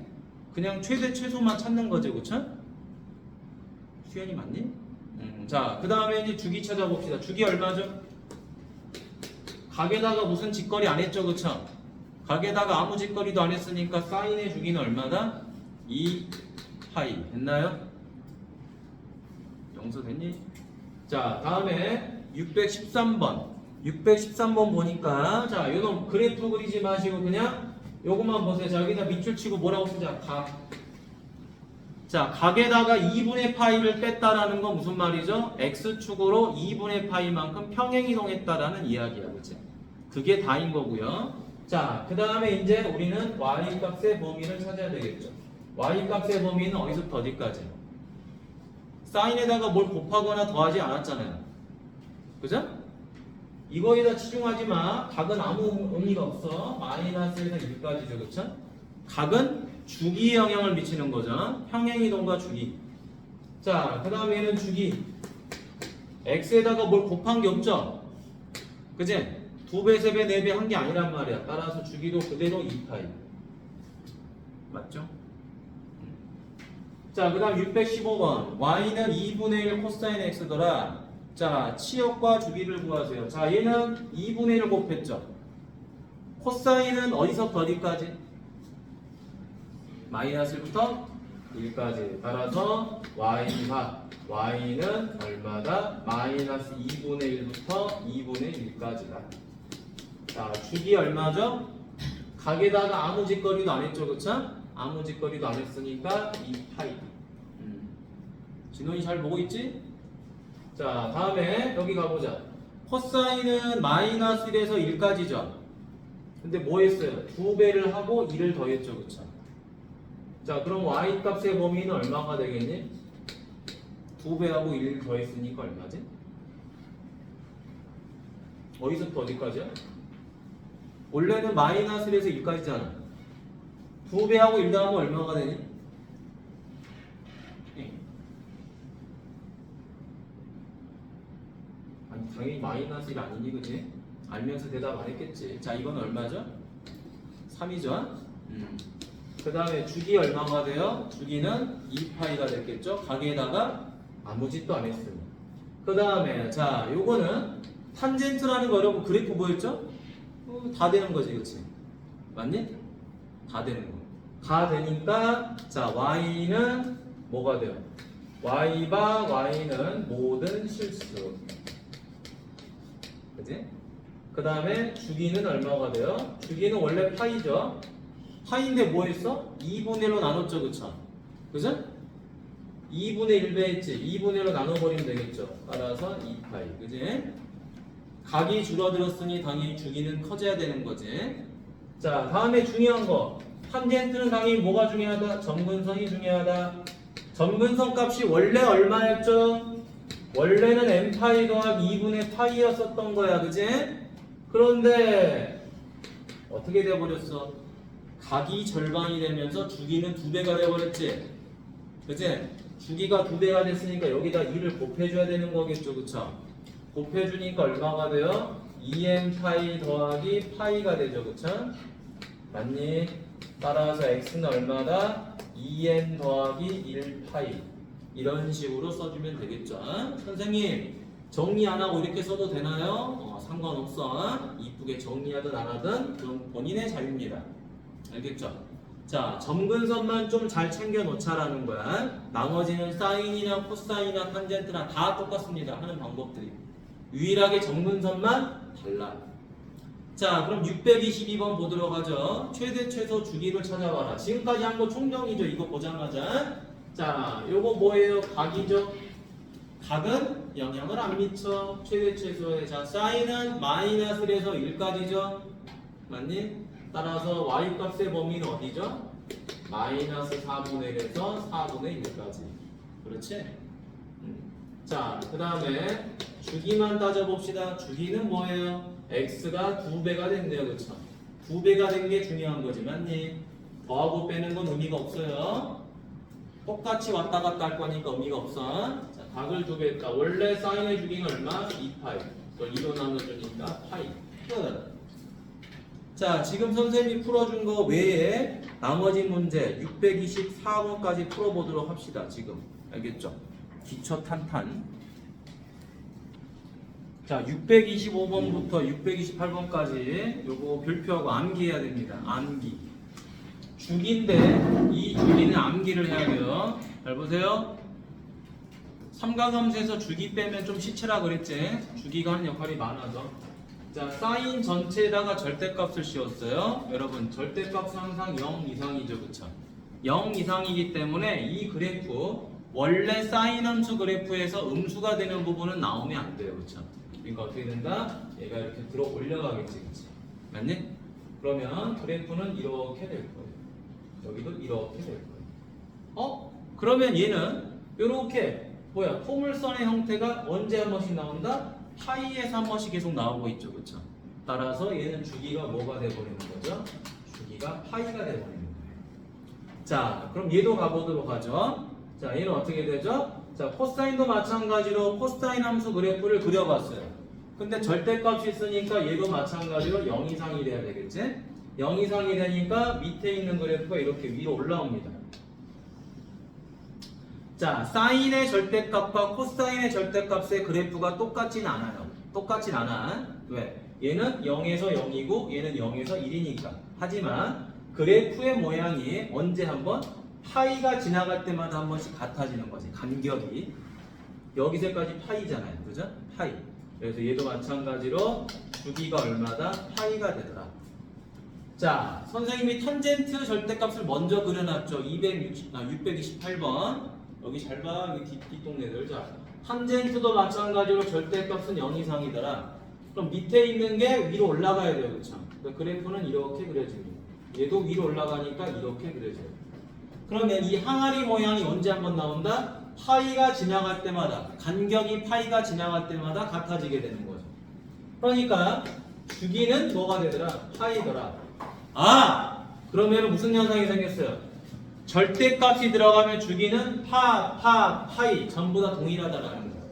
그냥 최대 최소만 찾는 거죠, 그쵸? 수연이 맞니? 자, 그 다음에 이제 주기 찾아봅시다. 주기 얼마죠? 각에다가 무슨 직거리 안 했죠, 그쵸? 각에다가 아무 직거리도 안 했으니까 사인의 주기는 얼마다? 2파이. 됐나요? 영서 됐니? 자, 다음에 613번. 613번 보니까, 자, 요놈 그래프 그리지 마시고 그냥 요것만 보세요. 자, 여기다 밑줄 치고 뭐라고 쓰자? 각. 자, 각에다가 2분의 파이를 뺐다라는 건 무슨 말이죠? x축으로 2분의 파이만큼 평행 이동했다라는 이야기야, 그치? 그게 다인 거고요. 자, 그 다음에 이제 우리는 y 값의 범위를 찾아야 되겠죠. y 값의 범위는 어디서부터 어디까지? 사인에다가 뭘 곱하거나 더하지 않았잖아요. 그죠? 이거에다 치중하지 마. 각은 아무 의미가 없어. 마이너스에서 1까지죠, 그쵸? 각은 주기에 영향을 미치는 거죠. 평행이동과 주기. 자, 그 다음에는 주기. x에다가 뭘 곱한 게 없죠? 그치? 2배, 3배, 4배 한 게 아니란 말이야. 따라서 주기도 그대로 2파이. 맞죠? 자, 그 다음 615번. y는 2분의 1 코사인 x더라. 자, 치역과 주기를 구하세요. 자, 얘는 2분의 1을 곱했죠. 코사인은 어디서부터 어디까지? 마이너스 1부터 1까지. 따라서 y는 얼마다? 마이너스 2분의 1부터 2분의 1까지다. 자, 주기 얼마죠? 각에다가 아무 짓거리도 안 했죠, 그쵸? 아무 짓거리도 안 했으니까 2파이. 진원이 잘 보고 있지? 자, 다음에 여기 가보자. 코사인은 마이너스 1에서 1까지죠. 근데 뭐 했어요? 2배를 하고 1을 더했죠, 그쵸? 자, 그럼 y 값의 범위는 얼마가 되겠니? 2배하고 1을 더했으니까 얼마지? 어디서부터 어디까지야? 원래는 마이너스 1에서 1까지잖아. 2배하고 1 더하면 얼마가 되니? 아니, 당연히 마이너스 1 아니니, 그지? 알면서 대답 안 했겠지. 자, 이건 얼마죠? 3이죠? 그 그 다음에 주기 얼마가 돼요? 주기는 2파이가 됐겠죠? 가게에다가 아무 짓도 안 했으니. 그 다음에 자 요거는 탄젠트라는 거 여러분 그래프 뭐였죠? 다 되는 거지 그치? 맞니? 다 되는 거. 다 되니까 자 y는 뭐가 돼요? y바 y는 모든 실수. 그지? 그 다음에 주기는 얼마가 돼요? 주기는 원래 파이죠? 파이인데 뭐 했어? 2분의 1로 나눴죠 그쵸? 그죠? 2분의 1배 했지? 2분의 1로 나눠버리면 되겠죠? 따라서 2파이 그지? 각이 줄어들었으니 당연히 주기는 커져야 되는 거지. 자 다음에 중요한 거 탄젠트는 당연히 뭐가 중요하다? 점근선이 중요하다. 점근선 값이 원래 얼마였죠? 원래는 n파이 더하기 2분의 파이였었던 거야 그지? 그런데 어떻게 돼버렸어? 각이 절반이 되면서 주기는 2배가 돼버렸지? 그지? 주기가 2배가 됐으니까 여기다 2를 곱해줘야 되는 거겠죠 그쵸? 곱해주니까 얼마가 돼요? 2n파이 더하기 파이가 되죠 그쵸? 맞니? 따라서 x는 얼마다? 2n 더하기 1파이 이런 식으로 써주면 되겠죠. 선생님 정리 안 하고 이렇게 써도 되나요? 상관없어. 이쁘게 정리하든 안 하든 그건 본인의 자유입니다. 알겠죠? 자 점근선만 좀 잘 챙겨 놓자라는 거야. 나머지는 사인이나 코사인이나 탄젠트나 다 똑같습니다. 하는 방법들이 유일하게 점근선만 달라. 자 그럼 622번 보도록 하죠. 최대 최소 주기를 찾아봐라. 지금까지 한 거 총정리죠. 이거 보자마자 자 요거 뭐예요? 각이죠. 각은 영향을 안 미쳐. 최대 최소에 자 사인은 마이너스 1에서 1까지죠. 맞니? 따라서 y 값의 범위는 어디죠? 마이너스 4분의 1에서 4분의 1까지. 그렇지? 자 그 다음에 주기만 따져봅시다. 주기는 뭐예요? x가 2배가 됐네요. 그쵸? 2배가 된 게 중요한 거지. 맞니? 더하고 빼는 건 의미가 없어요. 똑같이 왔다 갔다 할 거니까 의미가 없어. 자, 각을 2배 했다. 원래 사인의 주기는 얼마? 2파이. 그걸 2로 나눠주니까 파이. 끝. 자, 지금 선생님이 풀어준 거 외에 나머지 문제 624번까지 풀어보도록 합시다. 지금. 알겠죠? 기초 탄탄. 자, 625번부터 628번까지 요거 별표하고 암기해야 됩니다. 암기. 주기인데 이 주기는 암기를 해야 돼요. 잘 보세요. 삼각함수에서 주기 빼면 좀 시체라 그랬지? 주기가 하는 역할이 많아서. 자, 사인 전체에다가 절대값을 씌웠어요. 여러분, 절대값은 항상 0 이상이죠. 그쵸? 0 이상이기 때문에 이 그래프 원래 사인 함수 그래프에서 음수가 되는 부분은 나오면 안 돼요. 그쵸? 그러니까 어떻게 된다? 얘가 이렇게 들어 올려가겠지, 그치? 맞니? 그러면 그래프는 이렇게 될 거예요. 여기도 이렇게 될 거예요. 그러면 얘는 이렇게 뭐야? 포물선의 형태가 언제 한 번씩 나온다? 파이에서 한 번씩 계속 나오고 있죠, 그쵸? 따라서 얘는 주기가 뭐가 돼버리는 거죠? 주기가 파이가 돼버리는 거예요. 자, 그럼 얘도 가보도록 하죠. 자, 얘는 어떻게 되죠? 자, 코사인도 마찬가지로 코사인 함수 그래프를 그려봤어요. 근데 절대값이 있으니까 얘도 마찬가지로 0 이상이 돼야 되겠지? 0 이상이 되니까 밑에 있는 그래프가 이렇게 위로 올라옵니다. 자, 사인의 절대값과 코사인의 절대값의 그래프가 똑같진 않아요. 똑같진 않아. 왜? 얘는 0에서 0이고 얘는 0에서 1이니까. 하지만 그래프의 모양이 언제 한번 파이가 지나갈 때마다 한 번씩 같아지는 거지. 간격이. 여기서까지 파이잖아요. 그죠? 파이. 그래서 얘도 마찬가지로 주기가 얼마다? 파이가 되더라. 자, 선생님이 탄젠트 절대값을 먼저 그려놨죠. 628번. 여기 잘 봐. 여기 뒷동네들. 자, 탄젠트도 마찬가지로 절대값은 0 이상이더라. 그럼 밑에 있는 게 위로 올라가야 돼요. 그렇죠? 그러니까 그래프는 이렇게 그려집니다. 얘도 위로 올라가니까 이렇게 그려져요. 그러면 이 항아리 모양이 언제 한번 나온다? 파이가 지나갈 때마다, 간격이 파이가 지나갈 때마다 같아지게 되는 거죠. 그러니까 주기는 뭐가 되더라? 파이더라. 그러면 무슨 현상이 생겼어요? 절대값이 들어가면 주기는 파이 전부 다 동일하다라는 거예요.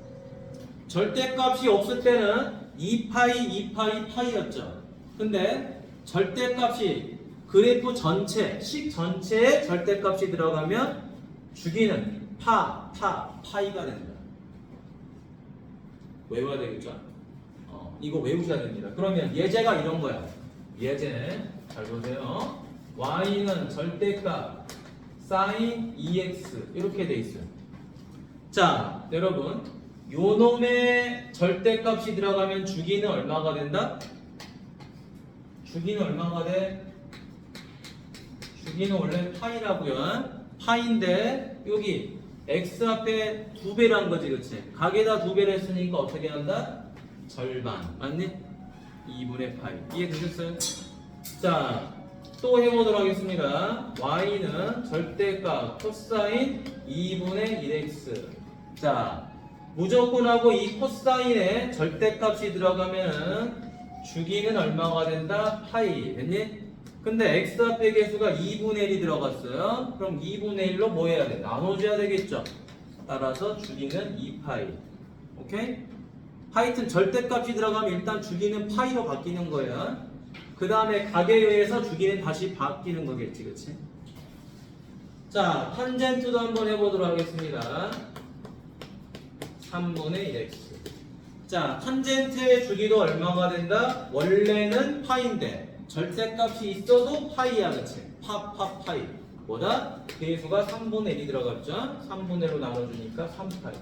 절대값이 없을 때는 2파이, 파이였죠. 근데 절대값이 그래프 전체, 식 전체에 절대값이 들어가면 주기는 파이가 된다. 외워야 되겠죠? 이거 외우셔야 됩니다. 그러면 예제가 이런 거야. 예제 잘 보세요. y는 절대값 sin 2x 이렇게 돼 있어요. 자, 여러분, 요 놈의 절대값이 들어가면 주기는 얼마가 된다? 주기는 얼마가 돼? 주기는 원래 파이라고요. 파인데 여기 x 앞에 2배란 거지, 그렇지? 각에다 2배를 했으니까 어떻게 한다? 절반, 맞니? 2분의 파이. 이해되셨어요? 자, 또 해보도록 하겠습니다. y는 절대값 코사인 2분의 1x. 자, 무조건하고 이 코사인에 절대값이 들어가면 주기는 얼마가 된다? 파이. 됐니? 근데 x 앞에 개수가 2분의 1이 들어갔어요. 그럼 2분의 1로 뭐 해야 돼? 나눠줘야 되겠죠? 따라서 주기는 2파이. 오케이? 하여튼 절대값이 들어가면 일단 주기는 파이로 바뀌는 거야. 그 다음에 각에 의해서 주기는 다시 바뀌는 거겠지, 그치? 자, 탄젠트도 한번 해보도록 하겠습니다. 3분의 1x. 자, 탄젠트의 주기도 얼마가 된다? 원래는 파인데 절대값이 있어도 파이야, 그치? 파이. 뭐다? 개수가 3분의 1이 들어갔죠? 3분의 1로 나눠주니까 3파이.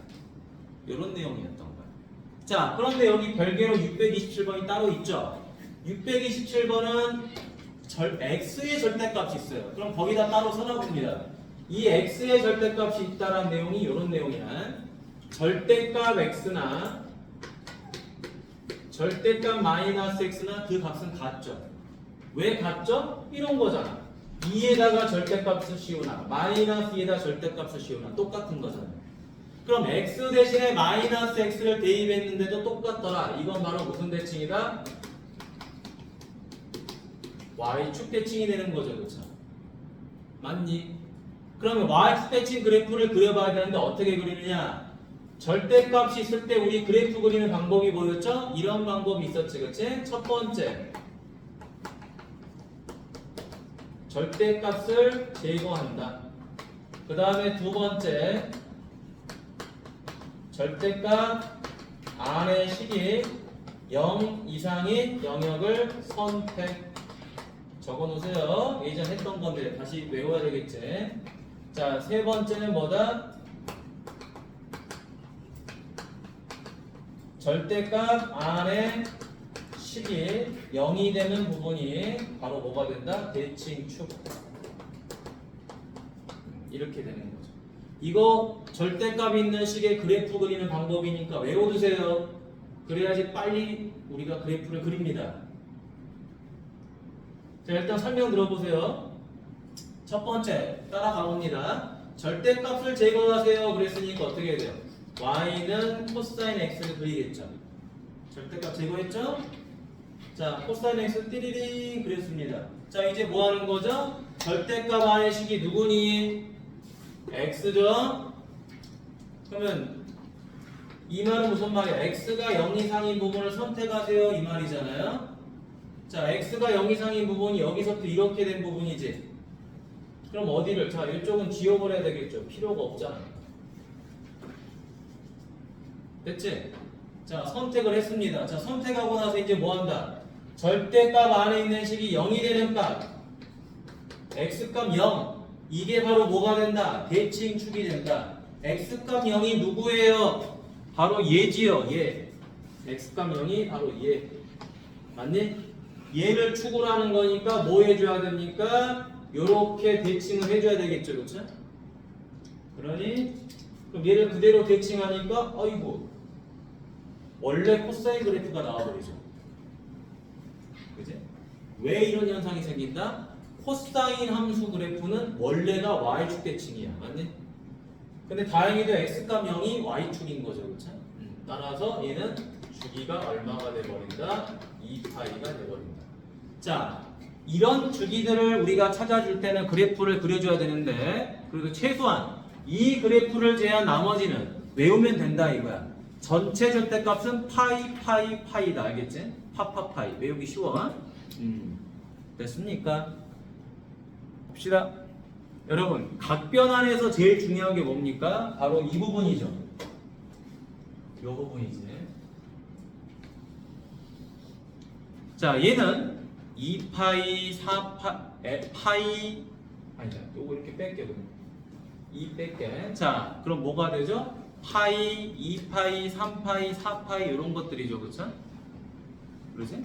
이런 내용이었던 거야. 자, 그런데 여기 별개로 627번이 따로 있죠? 627번은 x의 절대값이 있어요. 그럼 거기다 따로 써놔봅니다. 이 x의 절대값이 있다는 내용이 이런 내용이야. 절대값 x나 절대값 마이너스 x나 그 값은 같죠. 왜 같죠? 이런 거잖아. 2에다가 절대값을 씌우나 마이너스 2에다 절대값을 씌우나 똑같은 거잖아. 그럼 x 대신에 마이너스 x를 대입했는데도 똑같더라. 이건 바로 무슨 대칭이다? y축 대칭이 되는 거죠, 그렇죠? 맞니? 그러면 y축 대칭 그래프를 그려봐야 되는데 어떻게 그리느냐? 절대값이 있을 때 우리 그래프 그리는 방법이 뭐였죠? 이런 방법이 있었지, 그렇지? 첫 번째, 절대값을 제거한다. 그 다음에 두 번째, 절대값 안의 식이 0 이상인 영역을 선택. 적어 놓으세요. 예전 했던 건데 다시 외워야 되겠지. 자, 세 번째는 뭐다? 절대값 안에 식이 0이 되는 부분이 바로 뭐가 된다? 대칭축. 이렇게 되는 거죠. 이거 절대값 있는 식의 그래프 그리는 방법이니까 외워두세요. 그래야지 빨리 우리가 그래프를 그립니다. 자, 일단 설명 들어보세요. 첫 번째 따라가 봅니다. 절대값을 제거하세요 그랬으니까 어떻게 해야 돼요? y는 코사인 x를 그리겠죠. 절대값 제거했죠? 자, 코사인 x 띠리링 그렸습니다. 자, 이제 뭐 하는 거죠? 절대값 안의 식이 누구니? x죠? 그러면 이 말은 무슨 말이야? x가 0 이상인 부분을 선택하세요 이 말이잖아요. 자, x가 0 이상인 부분이 여기서부터 이렇게 된 부분이지. 그럼 어디를? 자, 이쪽은 지워버려야 되겠죠. 필요가 없잖아. 됐지? 자, 선택을 했습니다. 자, 선택하고 나서 이제 뭐 한다? 절대값 안에 있는 식이 0이 되는 값. x값 0. 이게 바로 뭐가 된다? 대칭축이 된다. x값 0이 누구예요? 바로 얘지요. 얘. x값 0이 바로 얘. 맞니? 얘를 축으로 하는 거니까 뭐 해줘야 됩니까? 요렇게 대칭을 해줘야 되겠죠, 그렇죠? 그러니 그럼 얘를 그대로 대칭하니까 아이고 원래 코사인 그래프가 나와버리죠. 그지? 왜 이런 현상이 생긴다? 코사인 함수 그래프는 원래가 y축 대칭이야, 맞니? 근데 다행히도 x값 0이 y축인 거죠, 그렇죠? 따라서 얘는 주기가 얼마가 돼버린다? 2파이가 돼버린다. 자, 이런 주기들을 우리가 찾아줄 때는 그래프를 그려줘야 되는데 그래도 최소한 이 그래프를 제한 나머지는 외우면 된다 이거야. 전체 절대값은 파이다. 알겠지? 파파파이. 외우기 쉬워. 됐습니까? 봅시다. 여러분, 각변환에서 제일 중요한 게 뭡니까? 바로 이 부분이죠. 이 부분이지. 자, 얘는 2파이, 4파이, 파이, 아니다. 요거 이렇게 뺄게, 그럼. 2 뺄게. 자, 그럼 뭐가 되죠? 파이, 2파이, 3파이, 4파이, 이런 것들이죠. 그쵸? 그러지?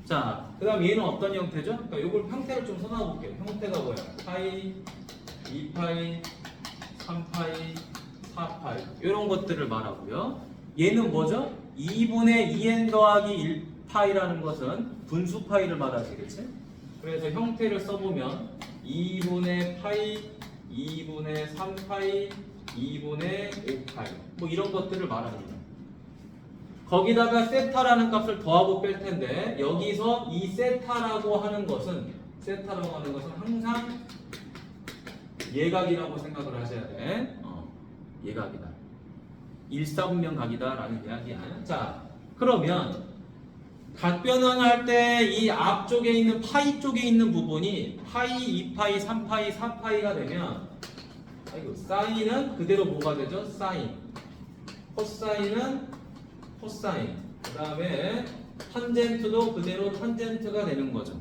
자, 그 다음 얘는 어떤 형태죠? 그러니까 요걸 형태를 좀 써놔볼게요. 형태가 뭐야? 파이, 2파이, 3파이, 4파이 이런 것들을 말하고요. 얘는 뭐죠? 2분의 2n 더하기 1파이라는 것은 분수 파이를 말하지, 그치? 그래서 형태를 써보면 2분의 파이, 2분의 3파이, 2분의 5파이 뭐 이런 것들을 말합니다. 거기다가 세타라는 값을 더하고 뺄 텐데 여기서 이 세타라고 하는 것은 항상 예각이라고 생각을 하셔야 돼. 예각이다. 일사분명 각이다라는 이야기야. 자, 그러면 각변환을 할 때 이 앞쪽에 있는 파이 쪽에 있는 부분이 파이, 2파이, 3파이, 4파이가 되면 사인은 그대로 뭐가 되죠? 사인. 코사인은 코사인. 그 다음에 탄젠트도 그대로 탄젠트가 되는 거죠.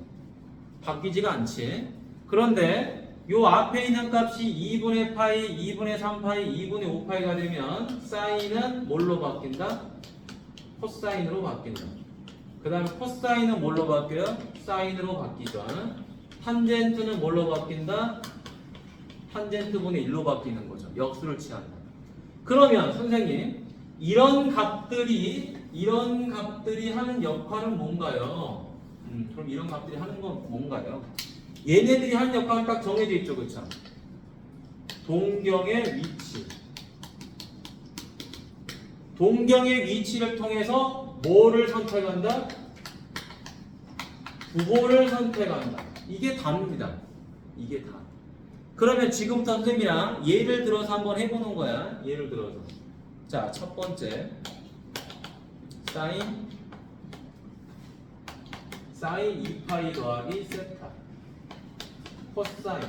바뀌지가 않지. 그런데 요 앞에 있는 값이 2분의 파이, 2분의 3파이, 2분의 5파이가 되면 사인은 뭘로 바뀐다? 코사인으로 바뀐다. 그 다음에 코사인은 뭘로 바뀌어요? 사인으로 바뀌죠. 탄젠트는 뭘로 바뀐다? 탄젠트 분의 1로 바뀌는 거죠. 역수를 취한다. 그러면 선생님 이런 값들이 하는 역할은 뭔가요? 그럼 이런 값들이 하는 건 뭔가요? 얘네들이 하는 역할은 딱 정해져 있죠, 그렇죠? 동경의 위치. 동경의 위치를 통해서 뭐를 선택한다? 부호를 선택한다. 이게 답니다. 이게 답. 그러면 지금부터 선생님이랑 예를 들어서 한번 해보는 거야. 예를 들어서. 자, 첫 번째. 사인 2파이 더하기 세타. 코사인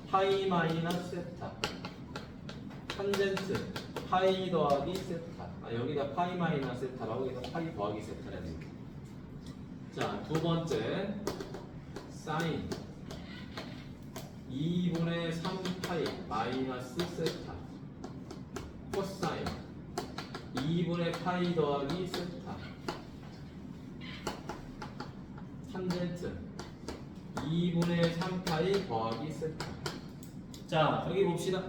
파이 마이너스 세타. 탄젠트 파이 더하기 세타. 여기다 파이 마이너스 세타라고 여기다 파이 더하기 세타라는 얘기. 자, 두 번째. 사인 2분의 3파이 마이너스 세타. 코사인 2분의 파이 더하기 세타. 탄젠트 2분의 3파이 더하기 세타. 자, 여기 봅시다.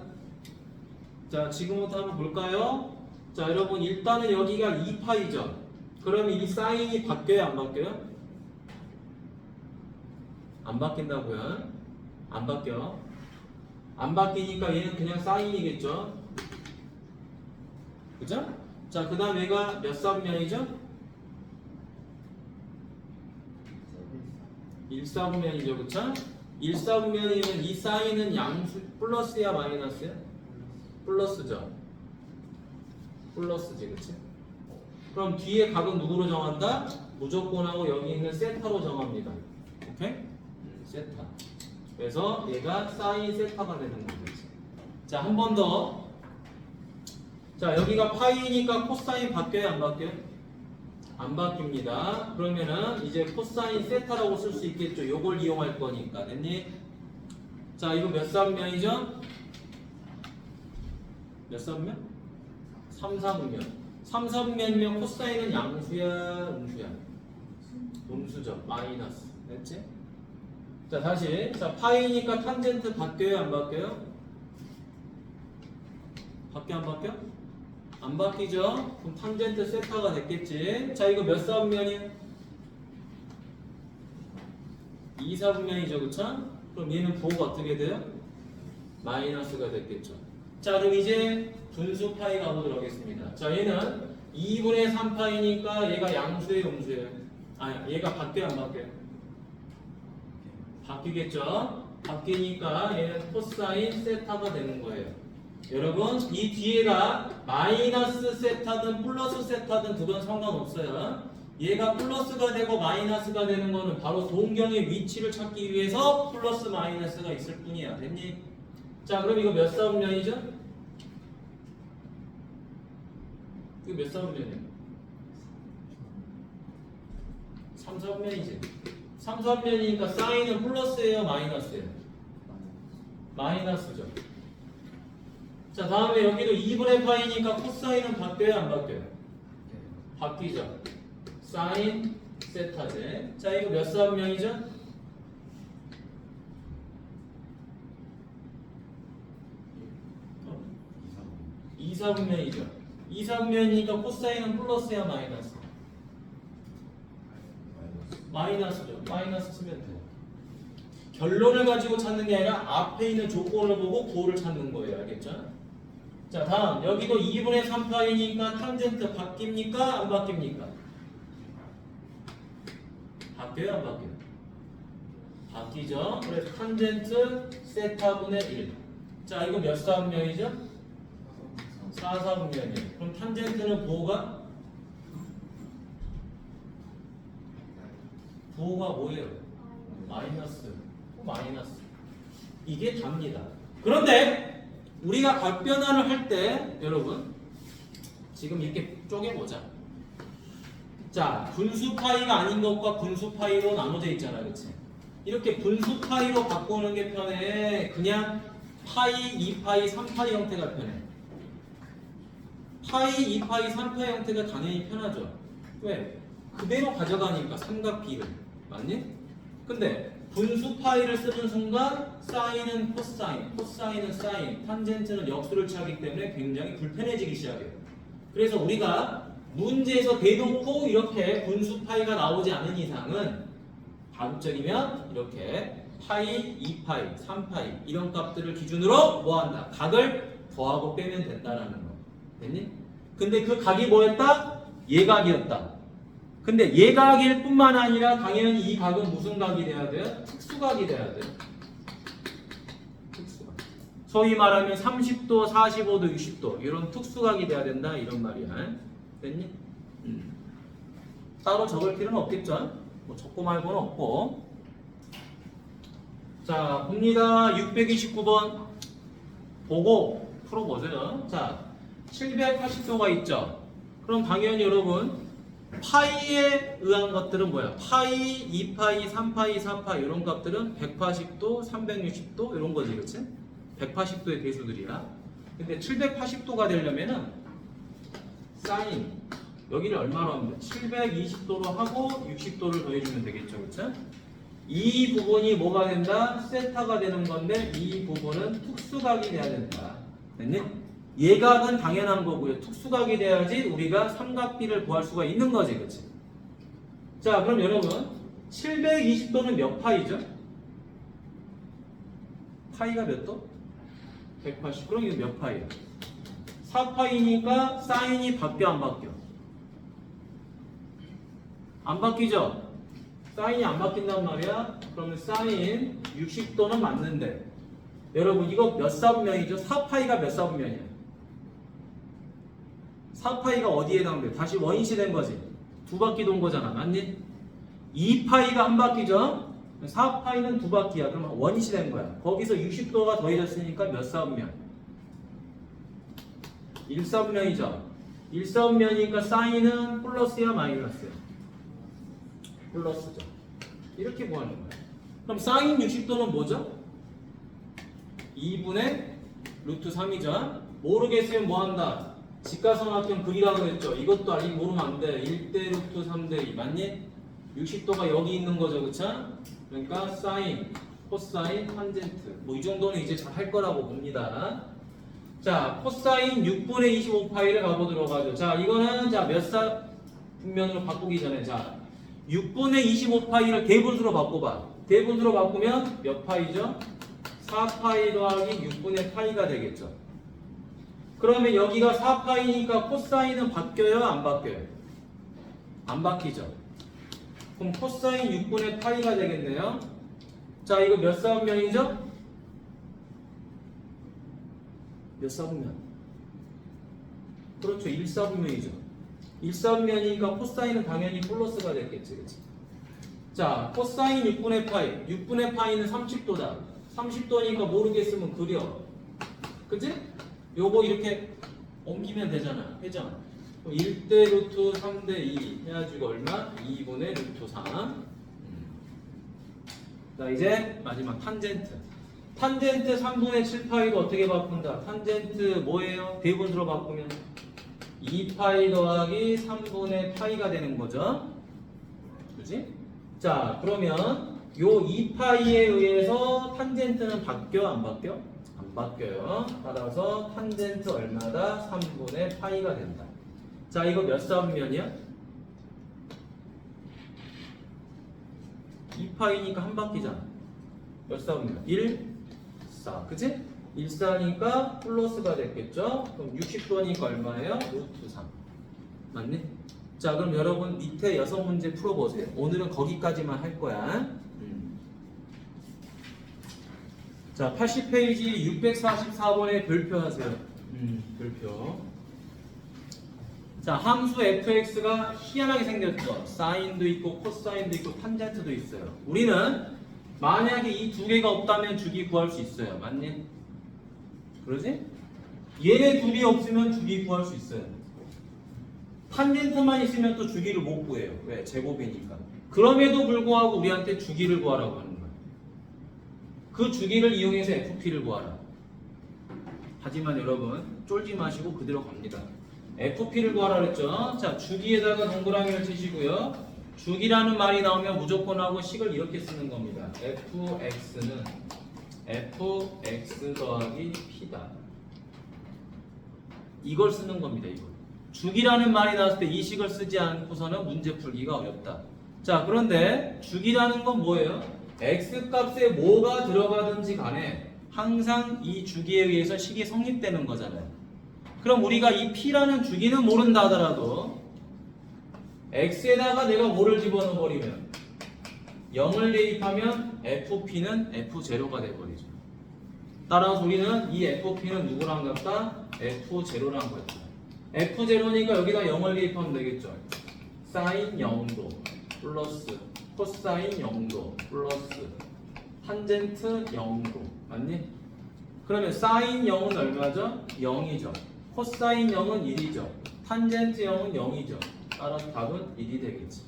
자, 지금부터 한번 볼까요? 자, 여러분 일단은 여기가 2파이죠. 그러면 이 사인이 바뀌어요? 안 바뀌어요? 안 바뀐다고요? 안 바뀌어. 안 바뀌니까 얘는 그냥 사인이겠죠? 그죠? 자, 그 다음 얘가 몇 사분면이죠? 1사분면이죠, 그쵸? 1사분면이면 이 사인은 양수 플러스야 마이너스야? 플러스죠. 플러스지, 그치? 그럼 뒤에 각은 누구로 정한다? 무조건하고 여기 있는 세타로 정합니다. 오케이? 세타. 그래서 얘가 사인 세타가 되는 거죠. 자, 한 번 더. 자, 여기가 파이니까 코사인 바뀌어요, 안 바뀌어요? 안 바뀝니다. 그러면은 이제 코사인 세타라고 쓸 수 있겠죠. 요걸 이용할 거니까. 됐니? 자, 이거 몇 사분면이죠? 몇 사분면? 3사분면. 3사분면이면 코사인은 양수야, 음수야? 음수죠. 마이너스. 됐지? 자, 다시. 자, 파이니까 탄젠트 바뀌어요, 안 바뀌어요? 바뀌어, 안 바뀌어? 안 바뀌죠? 그럼 탄젠트 세타가 됐겠지? 자, 이거 몇 사분면이야? 2사분면이죠, 그쵸? 그럼 얘는 부호가 어떻게 돼요? 마이너스가 됐겠죠. 자, 그럼 이제 분수 파이 가보도록 하겠습니다. 자, 얘는 2분의 3파이니까 얘가 양수예요, 음수예요? 얘가 바뀌어요, 안 바뀌어요? 바뀌겠죠? 바뀌니까 얘는 코사인 세타가 되는 거예요. 여러분, 이 뒤에가 마이너스 세타든 플러스 세타든 그건 상관없어요. 얘가 플러스가 되고 마이너스가 되는 거는 바로 동경의 위치를 찾기 위해서 플러스 마이너스가 있을 뿐이야. 됐니? 자, 그럼 이거 몇 사분면이죠? 이거 몇 사분면이야? 3사분면이지. 3사분면이니까 사인은 플러스예요, 마이너스예요? 마이너스죠. 자, 다음에 여기도 2분의 파이니까 코사인은 바뀌어요, 안 바뀌어요? 바뀌죠. 사인 세타제. 자, 이거 몇 사분면이죠? 2사분면이죠. 2사분면이니까 코사인은 플러스야, 마이너스? 마이너스죠. 마이너스 쓰면 돼요. 결론을 가지고 찾는 게 아니라 앞에 있는 조건을 보고 고를 찾는 거예요. 알겠죠? 자, 다음 여기도 2분의 3파이니까 탄젠트 바뀝니까? 안 바뀝니까? 바뀌어요? 안 바뀌어요? 바뀌죠. 그래서 탄젠트 세타분의 1. 자, 이거 몇 사분면이죠? 4사분면이에요. 그럼 탄젠트는 부호가 뭐예요? 마이너스. 마이너스. 이게 답니다. 그런데 우리가 각변환을 할 때 여러분 지금 이렇게 쪼개보자. 자, 분수 파이가 아닌 것과 분수 파이로 나눠져 있잖아, 그렇지? 이렇게 분수 파이로 바꾸는 게 편해? 그냥 파이, 2파이, 3파이 형태가 편해? 파이, 2파이, 3파이 형태가 당연히 편하죠. 왜? 그대로 가져가니까 삼각비를. 맞니? 근데 분수 파이를 쓰는 순간 사인은 코사인, 코사인은 사인, 탄젠트는 역수를 취하기 때문에 굉장히 불편해지기 시작해요. 그래서 우리가 문제에서 대놓고 이렇게 분수 파이가 나오지 않은 이상은 가급적이면 이렇게 파이, 2파이, 3파이 이런 값들을 기준으로 뭐한다? 각을 더하고 빼면 된다라는 거. 됐니? 근데 그 각이 뭐였다? 예각이었다. 근데 예각일 뿐만 아니라 당연히 이 각은 무슨 각이 돼야 돼요? 특수각이 돼야 돼요. 특수각. 소위 말하면 30도, 45도, 60도 이런 특수각이 돼야 된다 이런 말이야. 됐니? 따로 적을 필요는 없겠죠? 뭐 적고 말고는 없고. 자, 봅니다. 629번 보고 풀어보세요. 자, 780도가 있죠? 그럼 당연히 여러분 파이에 의한 것들은 뭐야? 파이, 2파이, 3파이, 4파이 이런 값들은 180도, 360도 이런 거지, 그렇지? 180도의 대수들이야. 근데 780도가 되려면은 사인 여기를 얼마로 하면 돼? 720도로 하고 60도를 더해주면 되겠죠, 그렇죠? 이 부분이 뭐가 된다? 세타가 되는 건데 이 부분은 특수각이 돼야 된다. 됐니? 예각은 당연한 거고요. 특수각이 돼야지 우리가 삼각비를 구할 수가 있는 거지, 그렇지? 자, 그럼 여러분 720도는 몇 파이죠? 파이가 몇 도? 180. 그럼 이거 몇 파이야? 4파이니까 사인이 바뀌어 안 바뀌어? 안 바뀌죠? 사인이 안 바뀐단 말이야. 그러면 사인 60도는 맞는데 여러분 이거 몇 사분면이죠? 4파이가 몇 사분면이야? 4파이가 어디에 해당돼? 다시 원시 된 거지. 두 바퀴 돈 거잖아. 맞니? 2파이가 한 바퀴죠? 4파이는 두 바퀴야. 그러면 원시 된 거야. 거기서 60도가 더해졌으니까 몇 사분면? 1사분면이죠. 1사분면이니까 사인은 플러스야 마이너스야? 플러스죠. 이렇게 구하는 거야. 그럼 사인 60도는 뭐죠? 2분의 루트 3이죠. 모르겠으면 뭐한다? 직가삼각형 그리라고 했죠. 이것도 아직 모르면 안 돼. 1대 루트 3대 2 맞니? 60도가 여기 있는 거죠, 그쵸? 그러니까 사인, 코사인, 탄젠트 뭐 이 정도는 이제 잘 할 거라고 봅니다. 자, 코사인 6분의 25파이를 가보도록 하죠. 자, 이거는 자 몇 사분면으로 바꾸기 전에 자 6분의 25파이를 대분수로 바꿔봐. 대분수로 바꾸면 몇 파이죠? 4파이 더하기 6분의 파이가 되겠죠. 그러면 여기가 4파이니까 코사인은 바뀌어요? 안 바뀌어요? 안 바뀌죠. 그럼 코사인 6분의 파이가 되겠네요. 자, 이거 몇 사분면이죠? 몇 사분면? 그렇죠. 1사분면이죠. 일사분면이니까 코사인은 당연히 플러스가 됐겠지, 그치? 자, 코사인 6분의 파이. 6분의 파이는 30도다. 30도니까 모르겠으면 그려. 그치? 요거 이렇게 옮기면 되잖아. 회전. 1대 루트 3대 2 해가지고 얼마? 2분의 루트 3. 자, 이제 마지막 탄젠트. 탄젠트 3분의 7파이도 어떻게 바꾼다? 탄젠트 뭐예요? 대분수로 바꾸면 2파이 더하기 3분의 파이가 되는 거죠. 그지? 자, 그러면 요 2파이에 의해서 탄젠트는 바뀌어? 안 바뀌어? 안 바뀌어요. 따라서 탄젠트 얼마다? 3분의 파이가 된다. 자, 이거 몇 사분면이야? 2파이니까 한 바퀴잖아. 몇 사분면? 1, 4. 그치? 1, 4니까 플러스가 됐겠죠? 그럼 60도니까 얼마예요? 루트 3. 맞니? 자, 그럼 여러분 밑에 6문제 풀어보세요. 오늘은 거기까지만 할 거야. 자, 80페이지 644번에 별표 하세요. 별표. 자, 함수 fx가 희한하게 생겼죠. 사인도 있고 코사인도 있고 탄젠트도 있어요. 우리는 만약에 이 두 개가 없다면 주기 구할 수 있어요. 맞니? 그러지? 얘네 둘이 없으면 주기 구할 수 있어요. 탄젠트만 있으면 또 주기를 못 구해요. 왜? 제곱이니까. 그럼에도 불구하고 우리한테 주기를 구하라고 하는 거야. 그 주기를 이용해서 FP를 구하라. 하지만 여러분 쫄지 마시고 그대로 갑니다. FP를 구하라 그랬죠. 자, 주기에다가 동그라미를 치시고요. 주기라는 말이 나오면 무조건 하고 식을 이렇게 쓰는 겁니다. fx는 fx 더하기 p다. 이걸 쓰는 겁니다. 이걸. 주기라는 말이 나왔을 때 이 식을 쓰지 않고서는 문제 풀기가 어렵다. 자, 그런데 주기라는 건 뭐예요? x 값에 뭐가 들어가든지 간에 항상 이 주기에 의해서 식이 성립되는 거잖아요. 그럼 우리가 이 p라는 주기는 모른다 하더라도 x에다가 내가 뭐를 집어넣어 버리면 0을 대입하면 fp는 f0가 돼버리죠. 따라서 우리는 이 fp는 누구랑 같다? f0랑 같다. f0니까 여기다 0을 대입하면 되겠죠. 사인 0도 플러스 코사인 0도 플러스 탄젠트 0도. 맞니? 그러면 사인 0은 얼마죠? 0이죠. 코사인 0은 1이죠. 탄젠트 0은 0이죠. 따라서 답은 1이 되겠지.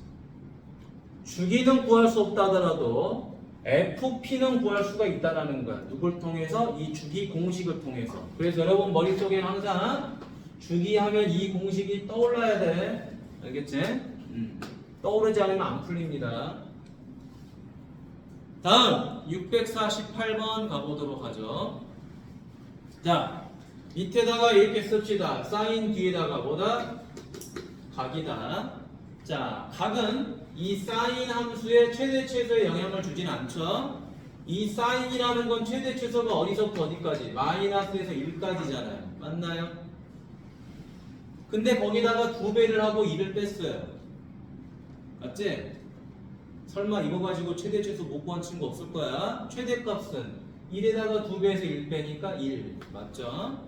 주기는 구할 수 없다 하더라도 FP는 구할 수가 있다라는 거야. 누굴 통해서? 이 주기 공식을 통해서. 그래서 여러분 머릿속에 항상 주기하면 이 공식이 떠올라야 돼. 알겠지? 떠오르지 않으면 안 풀립니다. 다음 648번 가보도록 하죠. 자, 밑에다가 이렇게 씁시다. 사인 뒤에다가 뭐다? 각이다. 자, 각은 이 사인 함수의 최대 최소에 영향을 주진 않죠. 이 사인이라는 건 최대 최소가 어디서부터 어디까지? 마이너스에서 1까지잖아요. 맞나요? 근데 거기다가 2배를 하고 2를 뺐어요. 맞지? 설마 이거 가지고 최대 최소 못 구한 친구 없을 거야. 최대값은 1에다가 2배에서 1 빼니까 1. 맞죠?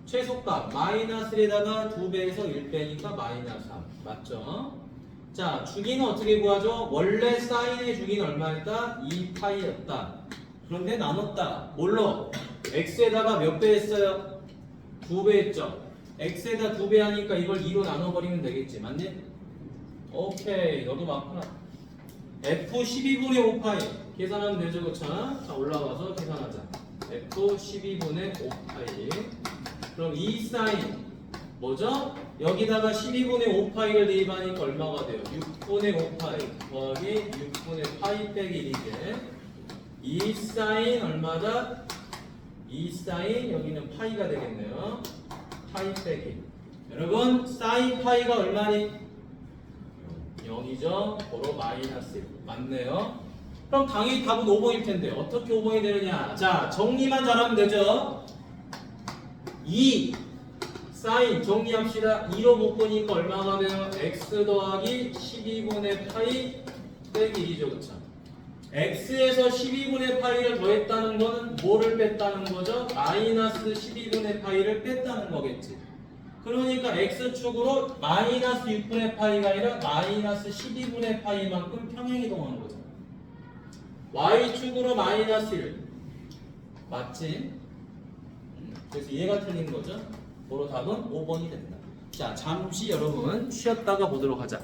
최소값 마이너스에다가 2배에서 1 빼니까 마이너스 3. 맞죠? 자, 주기는 어떻게 구하죠? 원래 사인의 주기는 얼마였다? 2파이였다. 그런데 나눴다. 뭘로? x에다가 몇 배 했어요? 2배 했죠? x에다 2배 하니까 이걸 2로 나눠버리면 되겠지. 맞니? 오케이. 너도 맞구나. f 12분의 5파이 계산하면 되죠. 그쵸? 자, 올라와서 계산하자. f 12분의 5파이. 그럼 이 사인 뭐죠? 여기다가 12분의 5파이를 대입하니까 얼마가 돼요? 6분의 5파이 더하기 6분의 파이 빼기 1이제 이 사인 얼마다? 이 사인 여기는 파이가 되겠네요. 파이 빼기. 여러분 사인 파이가 얼마니? 0이죠. 바로 마이너스 1. 맞네요. 그럼 당연히 답은 5번일 텐데 어떻게 5번이 되느냐? 자, 정리만 잘하면 되죠. 2 사인 정리합시다. 2로 묶으니까 얼마가 돼요? x 더하기 12분의 파이 빼기 1이죠. 그쵸? x에서 12분의 파이를 더했다는 거는 뭐를 뺐다는 거죠? 마이너스 12분의 파이를 뺐다는 거겠지. 그러니까 x축으로 마이너스 6분의 파이가 아니라 마이너스 12분의 파이만큼 평행이동하는 거죠. y축으로 마이너스 1 맞지? 그래서 얘가 틀린 거죠. 바로 답은 5번이 된다. 자, 잠시 여러분 쉬었다가 보도록 하자.